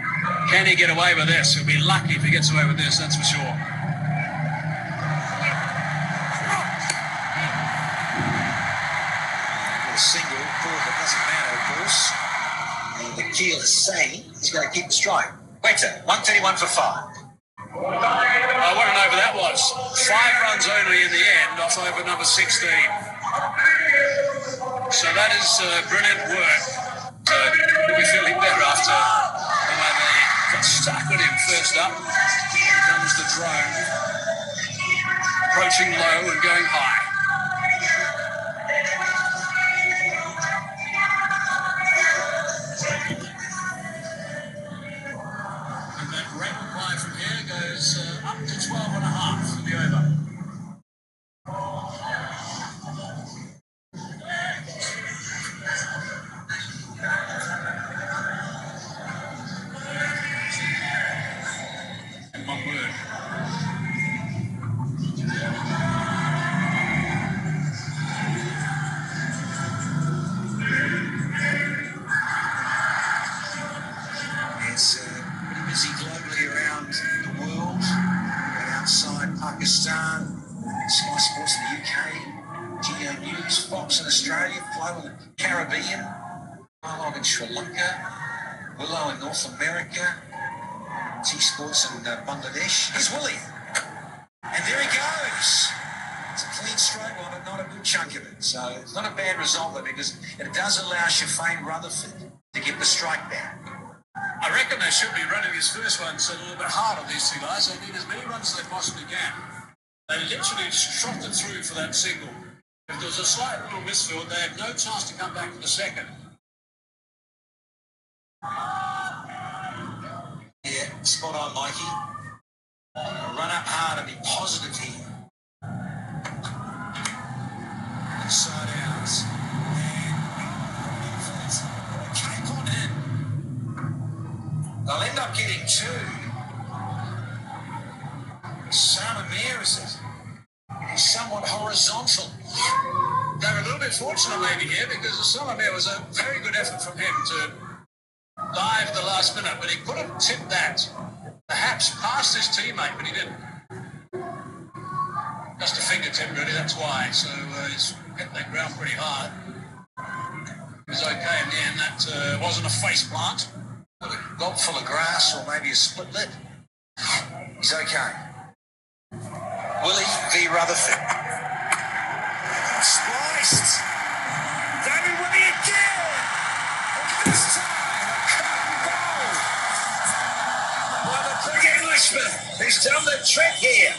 can he get away with this? He'll be lucky if he gets away with this, that's for sure. A single, it doesn't matter, of course. And the keel is saying he's going to keep the strike. Quetta, 131 for 5. Oh, what an over that was. 5 runs only in the end off over number 16. So that is brilliant work. He'll be feeling better after the way they got stuck at him first up. Here comes the drone. Approaching low and going high. And that rate reply from here goes up to 12.5 for the over. Pakistan, Sky Sports in the UK, Geo News, Fox in Australia, Flow in the Caribbean, Dialogue in Sri Lanka, Willow in North America, T Sports in Bangladesh. Here's Willie. And there he goes. It's a clean straight line, but not a good chunk of it. So it's not a bad result though, because it does allow Shafane Rutherford to get the strike back. I reckon they should be running these first ones a little bit hard on these two guys. They need as many runs as they possibly can. They literally just trotted through for that single. If there was a slight little misfield, they had no chance to come back for the second. Yeah, spot on, Mikey. Run up hard and be positive here. Side outs. And came on in. They'll end up getting two. Samamir is it? He's somewhat horizontal. They were a little bit fortunate maybe here because the Samamir was a very good effort from him to dive the last minute, but he could have tipped that perhaps past his teammate, but he didn't. Just a fingertip really, that's why. So he's hit that ground pretty hard. It was okay in the end. That wasn't a face plant. A gulp full of grass or maybe a split lip. He's okay. Willie v. Rutherford. Spliced. David Willie again. And this time, a cotton ball. By the big Englishman who's done the trick here.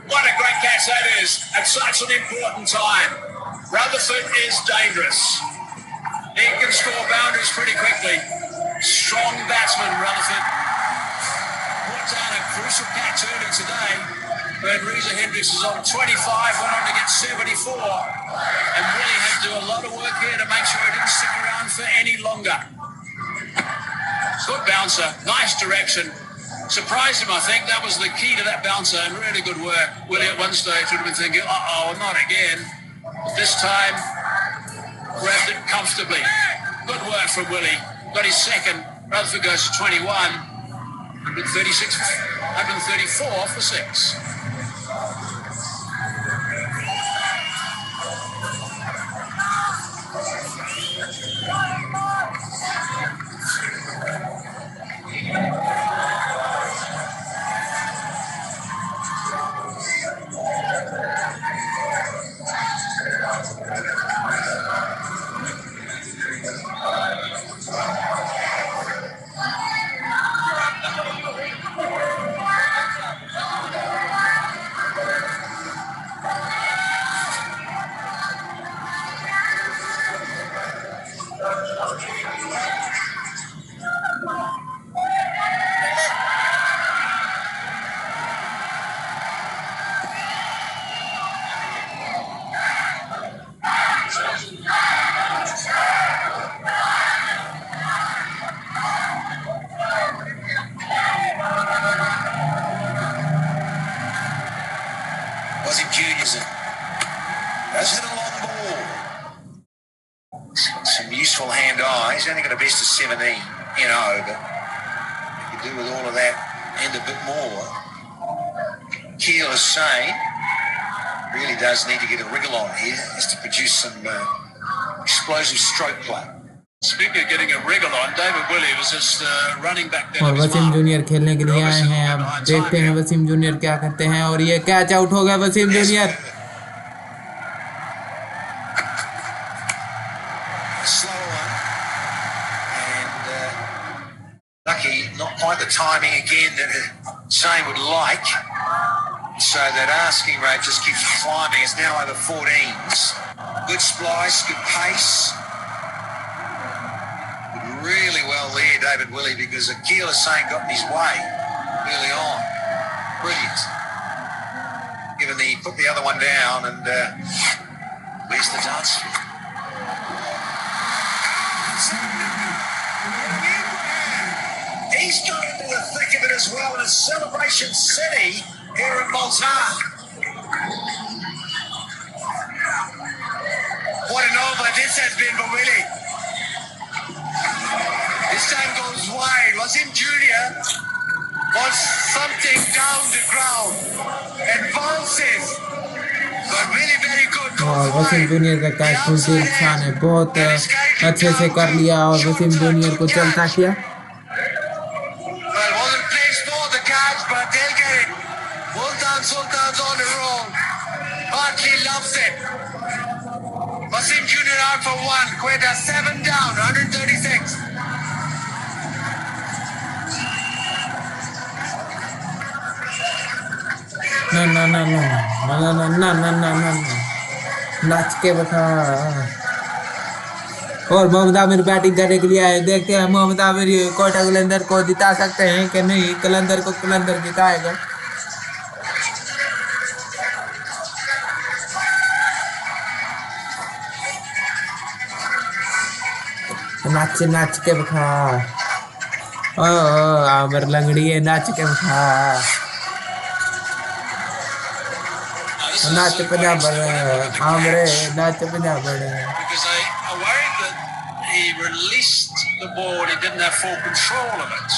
What a great catch that is at such an important time. Rutherford is dangerous. He can score boundaries pretty quickly. Strong batsman, Rutherford. Put down a crucial catch early today. But Reza Hendricks is on 25, went on to get 74. And really had to do a lot of work here to make sure he didn't stick around for any longer. Good bouncer, nice direction. Surprised him, I think. That was the key to that bouncer, and really good work. Willie at one stage would have been thinking, uh-oh, not again. But this time, grabbed it comfortably. Good work from Willie. Got his second. Rutherford goes to 21. 134 for 6. He's only got a best of 17, but you could do with all of that and a bit more. Keel is saying really does need to get a wriggle on here, has to produce some explosive stroke play. Speaking of getting a wriggle on, David Willie was just running back there. और Wasim junior खेलने के लिए आए हैं. अब देखते हैं Wasim junior क्या करते हैं. और ये कैच आउट हो गया Wasim junior. Quite the timing again that Shane would like, so that asking rate just keeps climbing. It's now over 14s. Good splice, good pace. Really well there, David Willie, because Akil Hussain got in his way early on. Brilliant. Given he put the other one down, and where's the dance? He's got into the thick of it as well, and it's Celebration City here in Multan. What an over this has been for Willie. This time goes wide. Wasim Jr. wants something down the ground and bounces. But really very good. और Wasim junior का catch full नुकसान है. बहुत अच्छे से कर लिया और वसीम जूनियर को चलता किया. But they'll get it. Multan Sultans on the roll. Bartley loves it. Wasim Jr. out for 1. Quetta 7 down, 136. नाच के बता। और मोहम्मद आमिर बैटिंग करने के लिए आए। देखते हैं मोहम्मद आमिर कोटा कलंदर को जिता सकते हैं कि नहीं। कलंदर को कलंदर जिताएगा। नाच नाच के बता। ओ आमिर लंगड़ी है, नाच के बता। नाच पंजाब आमरे नाच Punjab because I worried that he released the ball, he didn't have full control of it.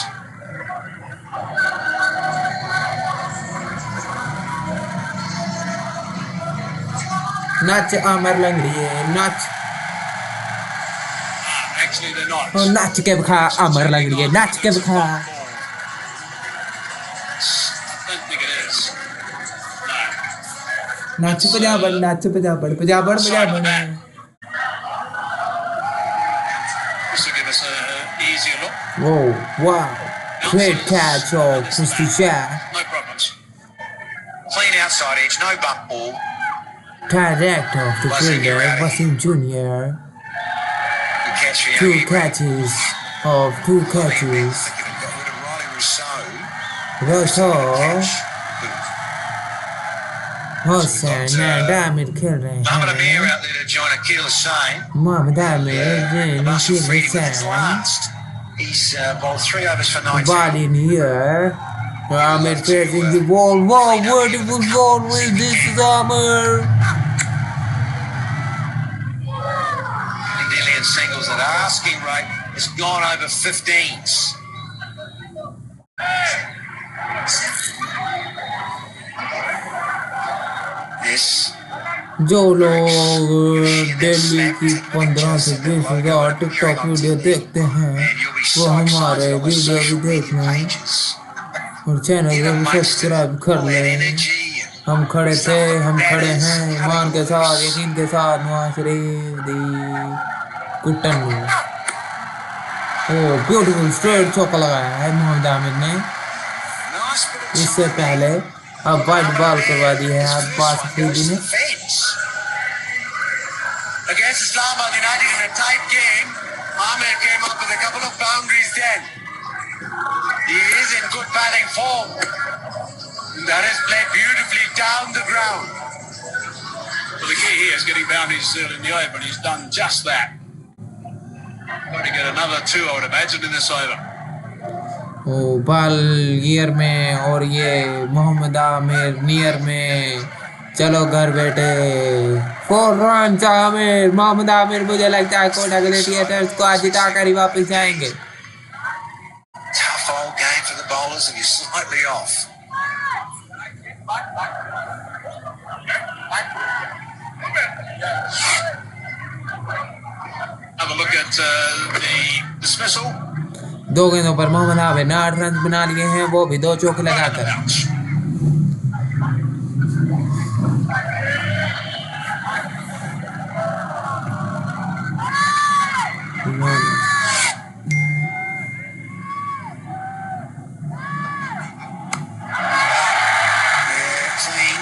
नाच आमर लंगड़ी है, नाच। Actually they're not. ओ नाच के बखा आमर लंगड़ी है, नाच के बखा। Don't think it is. नाच पंजाबड़, नाच पंजाबड़, पंजाबड़ पंजाबड़। This will give us an easier look. Whoa, wow, great catch of Christian. No problems. Clean outside edge, no bump ball. Direct of the fielder, Wasim Jr. Good catch for Two Yogi. catches of two catches. Got rid of Riley Rousseau. Rosso, Catch. Hossain and Amir खेल रहे Mohamed Amir हैं। out there to join Akil Hussain. Mohammad Aamir Russell खेल Freed with his रहे हैं। last. He's bowled 3 overs for 19. Ball in here. Amir facing the ball. Wow, beautiful ball with this is Amir. Indian singles at asking rate has gone over 15s. Yes. जो लोग दिल्ली की 15 से 20,000 TikTok video देखते हैं वो हमारे video भी देख लें और चैनल को भी सब्सक्राइब कर लें। हम खड़े थे, हम खड़े हैं ईमान के साथ, यकीन के साथ। नवाज शरीफ दी कुटन ओ ब्यूटीफुल स्ट्रेट चौका लगाया है मोहम्मद आमिर ने। इससे पहले अब वाइड बॉल करवा दी है अब्बास अफरीदी ने। Against Islamabad United in a tight game, Amir came up with a couple of boundaries then. He is in good batting form. That is played beautifully down the ground. Well, the key here is getting boundaries early in the over, and he's done just that. Got to get another 2, I would imagine, in this over. ओ ball गियर में और ये Mohammad Aamir near में। चलो घर बैठे 4 run Aamir. Mohammad Aamir मुझे लगता है कोटा ग्लैडिएटर्स को आज जिता कर ही वापस जाएंगे। Tough old game for the bowlers if you're slightly off. Have a look at the dismissal. 2 गेंदों पर मोहम्मद आमिर ने 8 रन बना लिए हैं, वो भी 2 चौके लगाकर। Clean.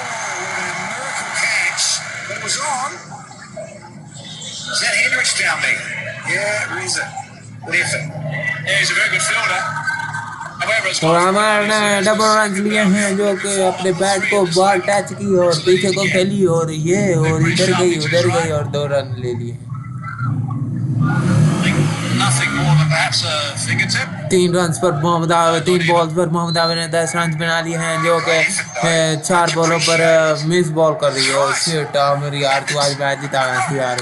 Oh, what a miracle catch. But it was on. Is that Hendricks down there? Yeah, where is it? Good effort. Yeah, he's a very good fielder. However, it's और got हमारे ने डबल रन लिए हैं जो कि अपने bat को ball touch की और पीछे को खेली और ये और इधर गई उधर गई और 2 रन ले लिए। nothing more than perhaps a fingertip. 3 run पर मोहम्मद आमिर, 3 बॉल्स पर मोहम्मद आमिर ने 10 रन बना लिए हैं जो कि 4 बॉलों पर मिस बॉल कर रही है। और शिट आमिर यार तू आज मैच जिता है यार।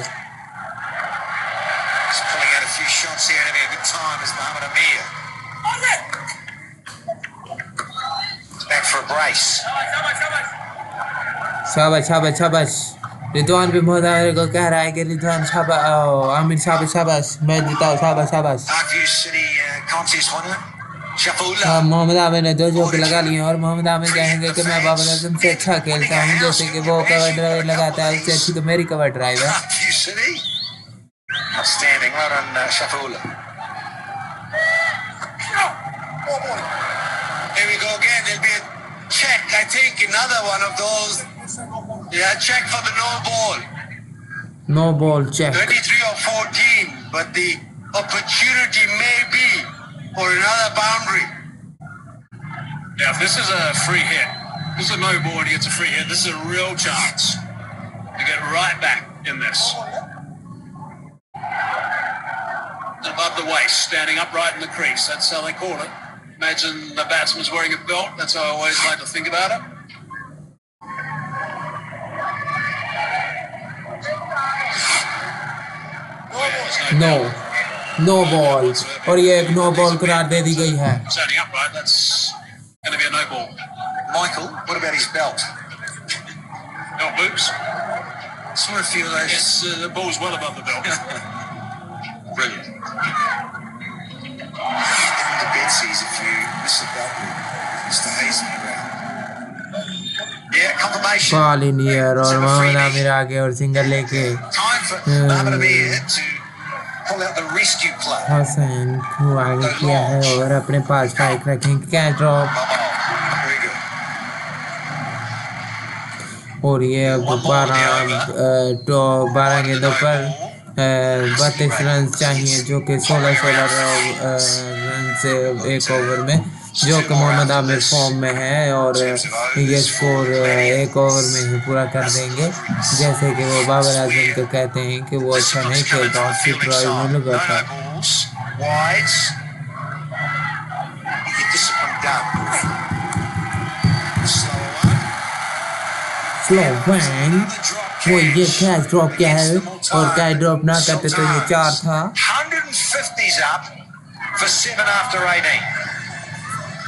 Just pulling out a few shots here and having a good time as Mohamed Amir. It's back for a brace. शाबाश शाबाश शाबाश। रिजवान भी मोहम्मद आमिर को कह रहा है कि रिजवान शाबाश, आमिर शाबाश शाबाश, मैच जिताओ, शाबाश शाबाश। Parkview City contest winner, Shafullah. Mohammad Aamir ने 2 चौके लगा लिए और मोहम्मद आमिर कहेंगे कि मैं बाबर आजम से अच्छा खेलता हूँ, जैसे कि वो कवर ड्राइव लगाता है, उससे अच्छी तो मेरी कवर ड्राइव है। Outstanding, right on Shafullah. Here we go again. There'll be a check, I think, another one of those. Yeah, check for the no ball. No ball check. 33 or 14, but the opportunity may be for another boundary. Yeah, if this is a free hit, this is a no ball and he gets a free hit, this is a real chance to get right back in this. Above the waist, standing upright in the crease, that's how they call it. Imagine the batsman's wearing a belt, that's how I always like to think about it. No ball और ये एक no ball करार दे दी गई है। Standing upright, that's going to be a no ball. Michael, what about his belt? Belt boots. Sort of feel those. Yes, the ball's well above the belt. Brilliant. Even the Betsy's, if you miss the belt, Mr. Hazen around. Yeah, confirmation. Ball in air और मोहम्मद आमिर आगे और single लेके Time for Mohamed Amir to pull out the rescue play. Hasan को आगे किया है और अपने पास स्ट्राइक रखेंगे, कैच ड्रॉप Very good. और ये अब 12 गेंदों पर 32 रन चाहिए, जो कि 16 रन से एक ओवर में, जो कि मोहम्मद आमिर फॉर्म में है और ये स्कोर एक ओवर में ही पूरा कर देंगे, जैसे कि वो बाबर आजम को कहते हैं कि वो अच्छा नहीं खेलता और सिर्फ ड्राइव में लगाता है। स्लो वन, वो ये कैच ड्रॉप क्या है और कैच ड्रॉप ना करते तो ये 4 था। 150s up for 7 after 18.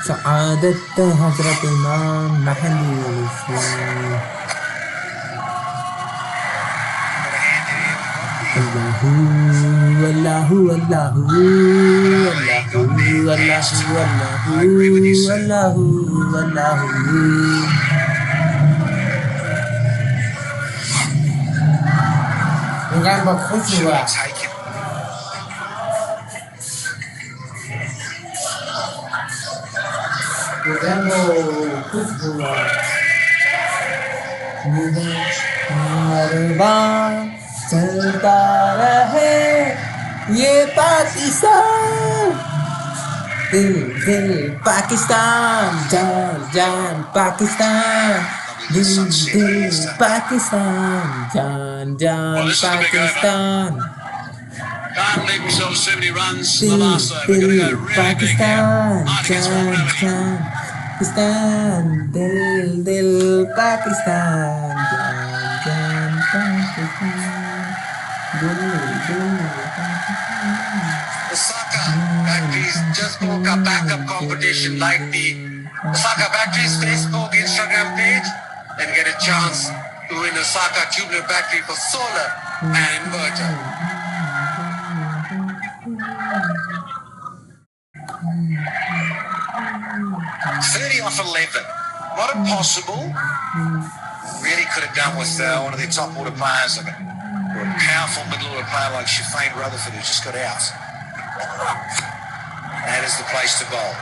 سعادة حضرة إمام محلي الإسلام. الله الله الله الله الله الله. Enggak bagus juga. चलता रहे ये पाकिस्तान, दिल दिल पाकिस्तान, जान जान पाकिस्तान, दिल दिल पाकिस्तान, जान जान Pakistan, Can't leave themselves 70 runs in the last over. We're going to go really big here. Pakistan, दिल दिल पाकिस्तान, जान जान पाकिस्तान, दिल दिल Pakistan. Osaka Factories just broke a backup competition like the Osaka Factories Facebook, Instagram page, and get a chance to win Osaka tubular battery for solar and inverter. 30 off 11. Not impossible. Really could have done with one of their top order players, or a powerful middle order player like Shafane Rutherford, who just got out. That is the place to bowl.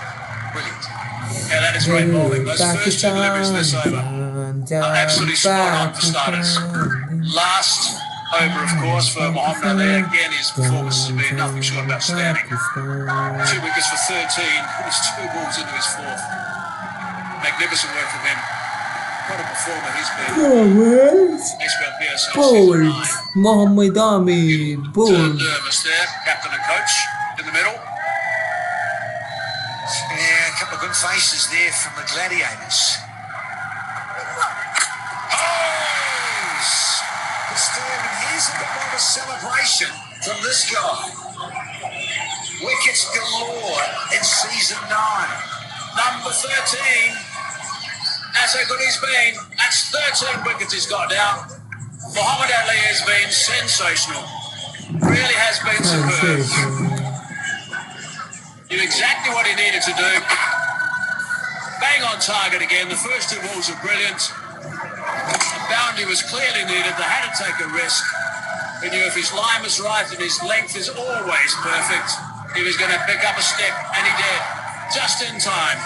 Brilliant. Yeah, that is great bowling. Those first 2 deliveries this over are absolutely spot on for starters. Last over, of course, for Mohamed Ali. Again, his performance has been nothing short of outstanding. 2 wickets for 13. He's 2 balls into his 4th. Magnificent work from him. What a performer he's been. Bowls. Mohamed Amir. Bowls. Turned nervous there. Captain and coach in the middle. Yeah, a couple of good faces there from the Gladiators. Disturbing. Here's a bit more of a celebration from this guy. Wickets galore in season 9. Number 13. That's how good he's been. That's 13 wickets he's got now. Mohamed Ali has been sensational. Really has been superb. You exactly what he needed to do. Bang on target again. The first two balls were brilliant. The boundary was clearly needed. They had to take a risk. He knew if his line was right and his length is always perfect, he was going to pick up a step, and he did. Just in time.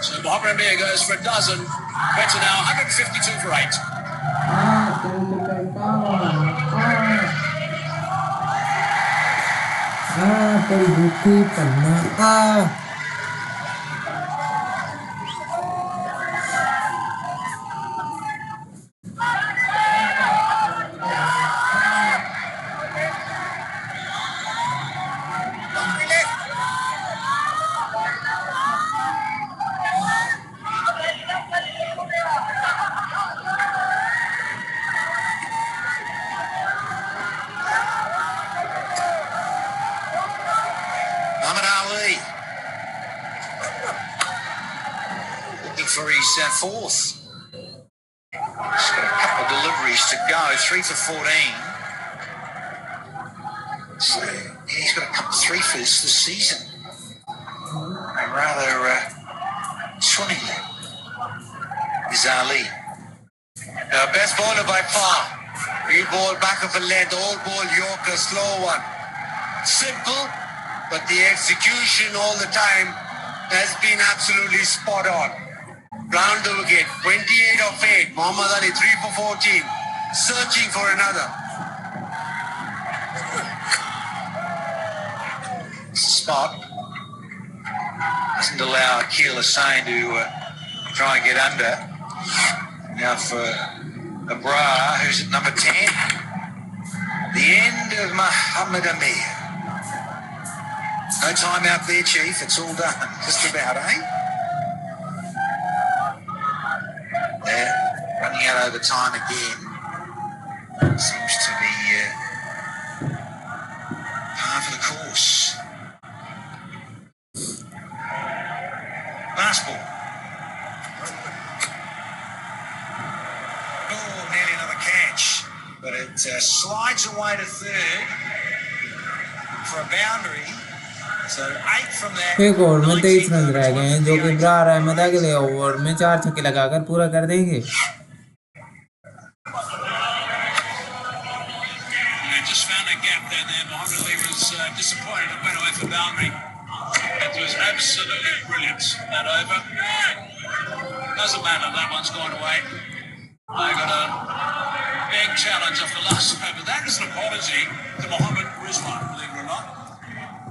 So Mohamed Amir goes for a dozen. Quetta now 152 for 8. For his fourth. He's got a couple of deliveries to go, 3 for 14. So he's got a couple of 3-fers this season. And rather swimmingly is Ali. Best bowler by far. He bowled back of a length, all ball Yorker, slow one. Simple, but the execution all the time has been absolutely spot on. Round the wicket, 28 of 8. Mohammad Ali 3 for 14. Searching for another. Spot doesn't allow Akil Hussain to try and get under. Now for Abrar, who's at number 10. The end of Mohamed Amir. No time out there, Chief. It's all done. Just about, eh? They're running out over time again. Seems to be par for the course. Last ball. Oh, nearly another catch. But it slides away to third for a boundary. So 8 from that. एक over में 23 run रह गए हैं जो कि इब्रार अहमद अगले over में 4 छक्के लगाकर पूरा कर देंगे. Just found a gap there. Mohamed Ali was disappointed. It went away for boundary. It was absolutely brilliant that over. Doesn't matter. That one's gone away. They got a big challenge off the last over. That is an apology to Mohammad Rizwan, believe it or not.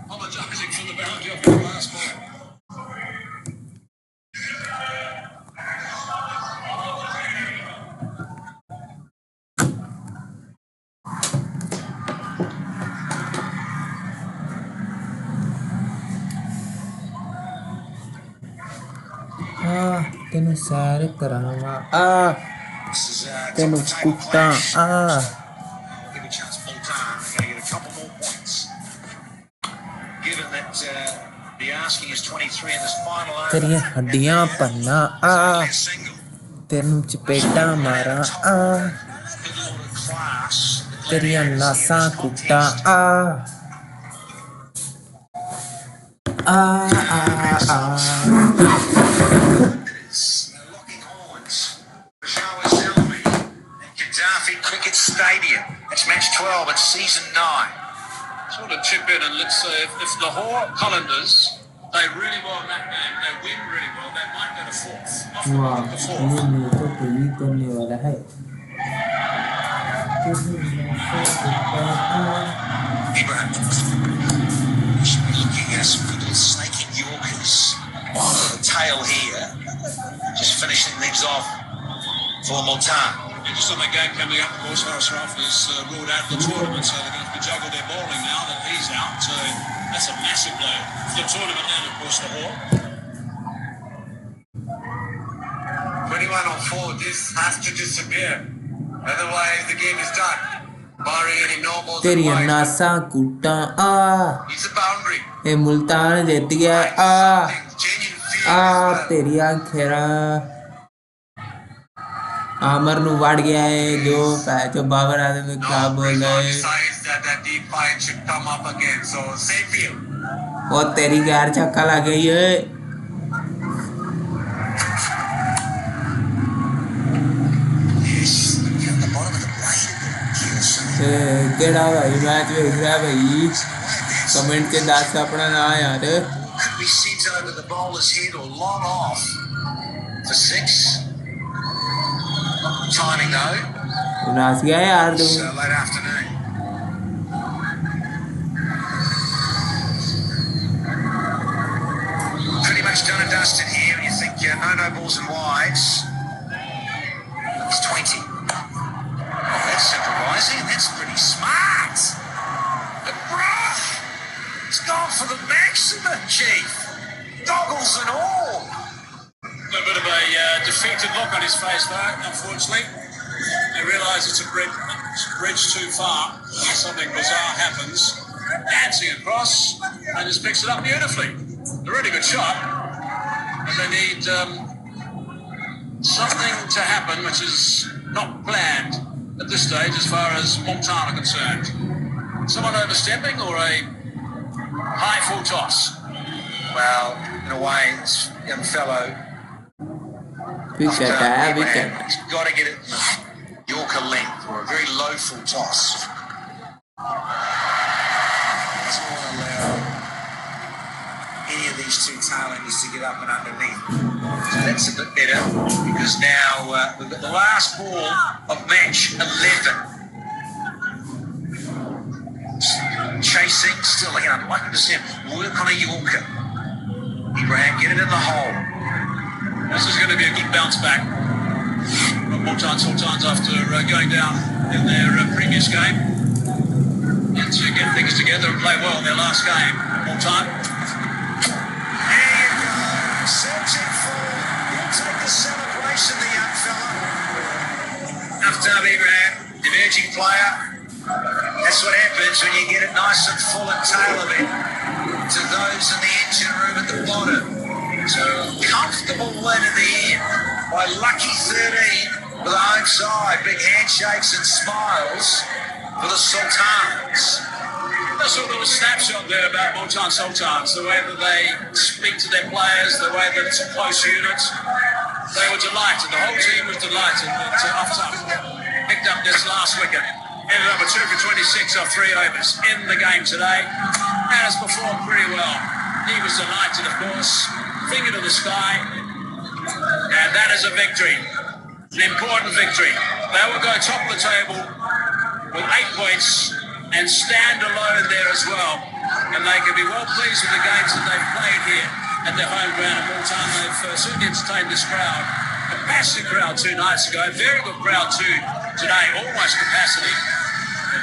Apologising for the boundary of the last ball. तेनु सारे करावा तेनु कुत्ता Give a chance, Multan. They're going to get a couple more points. Given that the asking is 23 in this final over. तेरी हड्डियां पन्ना तेनु चपेटा मारा तेरी नासा कुत्ता Cricket Stadium. It's match 12 at season 9. Sort of chip in and let's say if Lahore Qalandars, they really well in that game, they win really well, they might go to fourth. वाह ये मेरे को प्रीत करने वाला है. Ibrahim should be looking at some good little snaking Yorkers. The tail here, just finishing things off for Multan. Just on the game coming up, of course, Horace Ralph is ruled out of the tournament, so they're going to have to juggle their bowling now that he's out. So that's a massive blow for the tournament and, of course, Lahore. 21 on 4. This has to disappear. Otherwise, the game is done. Barring any no balls. तेरी NASA कुत्ता It's a boundary. ए मुल्तान देती है तेरी आखेरा आमर नु वाड़ गया है जो बाबर आदमी क्या बोल रहे हैं. that deep fight should come up again. So same field. और तेरी यार छक्का लग गई है। केड़ा भाई मैच देख रहा है भाई, कमेंट के दास का अपना ना यार। Could be sent over the bowler's head or long off for 6. Timing though. नाच गया यार तू। It's late afternoon. Pretty much done and dusted here. When you think no balls and wides. It's 20. That's improvising. That's pretty smart. McGrath. It's gone for the maximum, Chief. Goggles and all. A little bit of a defeated look on his face, though, unfortunately. They realise it's a bridge too far. Something bizarre happens. Dancing across and just picks it up beautifully. A really good shot. But they need something to happen which is not planned at this stage as far as Multan are concerned. Someone overstepping or a high full toss? Well, in a way, this young fellow. Wicket, wicket. He's got to get it Yorker length or a very low full toss. Doesn't want to allow any of these two tailenders to get up and underneath. So that's a bit better because now we've got the last ball of match 11. Chasing, still 100% work on a Yorker. Ibrahim, get it in the hole. This is going to be a good bounce back from Multan Sultans after going down in their previous game, and to get things together and play well in their last game. Multan. There you go. Searching for. He'll take the celebration, the young fella. Enough time, Ibrahim. Emerging player. That's what happens when you get it nice and full and tailor it to those in the engine room at the bottom. So comfortable win in the end by lucky 13 for the home side. Big handshakes and smiles for the Sultans. That's a little snapshot there about Multan Sultans, the way that they speak to their players, the way that it's a close unit. They were delighted. The whole team was delighted that Aftab picked up this last wicket. Ended up with 2 for 26 off 3 overs in the game today and has performed pretty well. He was delighted, of course. Finger to the sky, and that is a victory, an important victory. They will go top of the table with 8 points and stand alone there as well, and they can be well pleased with the games that they've played here at their home ground in Multan. They've certainly entertained this crowd, a massive crowd 2 nights ago, very good crowd too today, almost capacity.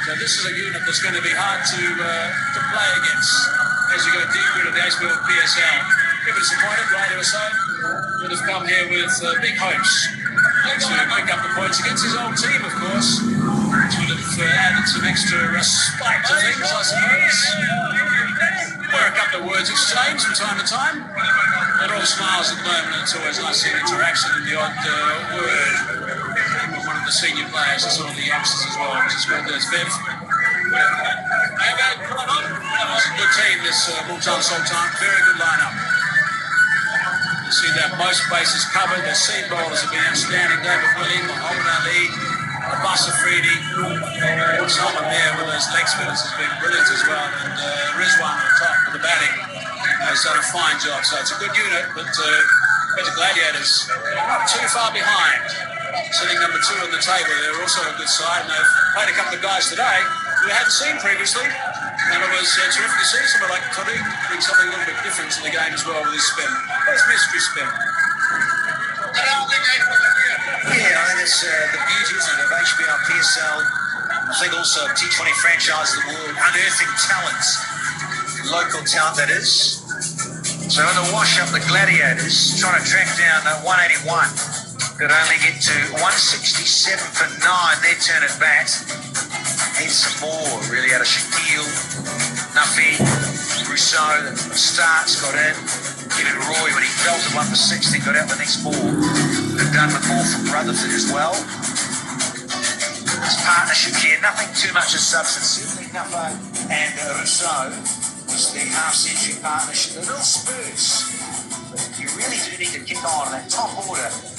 But this is a unit that's going to be hard to play against as you go deeper into the ASBL PSL. If it's disappointed, Gladiators would have come here with big hopes to pick up the points against his old team, of course, which would have added some extra spike to things, I suppose. Where a couple of words exchanged from time to time. They're all smiles at the moment. It's always nice seeing interaction and the odd word from one of the senior players and some of the youngsters as well, which is good. There's Viv. It's a good team, this Multan Sultan. Very good lineup. You see that most bases covered. Their seam bowlers have been outstanding. David William, Muhammad Ali, Abbas Afridi, someone there with those leg spinners has been brilliant as well. And Rizwan on top with the batting has done a fine job. So it's a good unit, but the Gladiators not too far behind. Sitting number 2 on the table, they're also a good side. And they've played a couple of guys today who we hadn't seen previously. And it was terrific to see someone like Tariq bring something a little bit different to the game as well with his spin. His mystery spin. Yeah, I think that's the beauty, isn't it, of HBL PSL. I think also T20 franchise of the world, unearthing talents, local talent that is. So in the wash-up, the Gladiators trying to track down 181. Could only get to 167 for 9. Their turn at bat. Need some more, really, out of Shaquille, Nuffy, Rousseau. The starts got in. Kevin Roy, when he felt it 1 for 6, then got out the next ball. They've done with more from Rutherford as well. This partnership here, nothing too much of substance. Certainly Nuffo and Rousseau was the half-century partnership. The little Spurs. But you really do need to kick on that top order.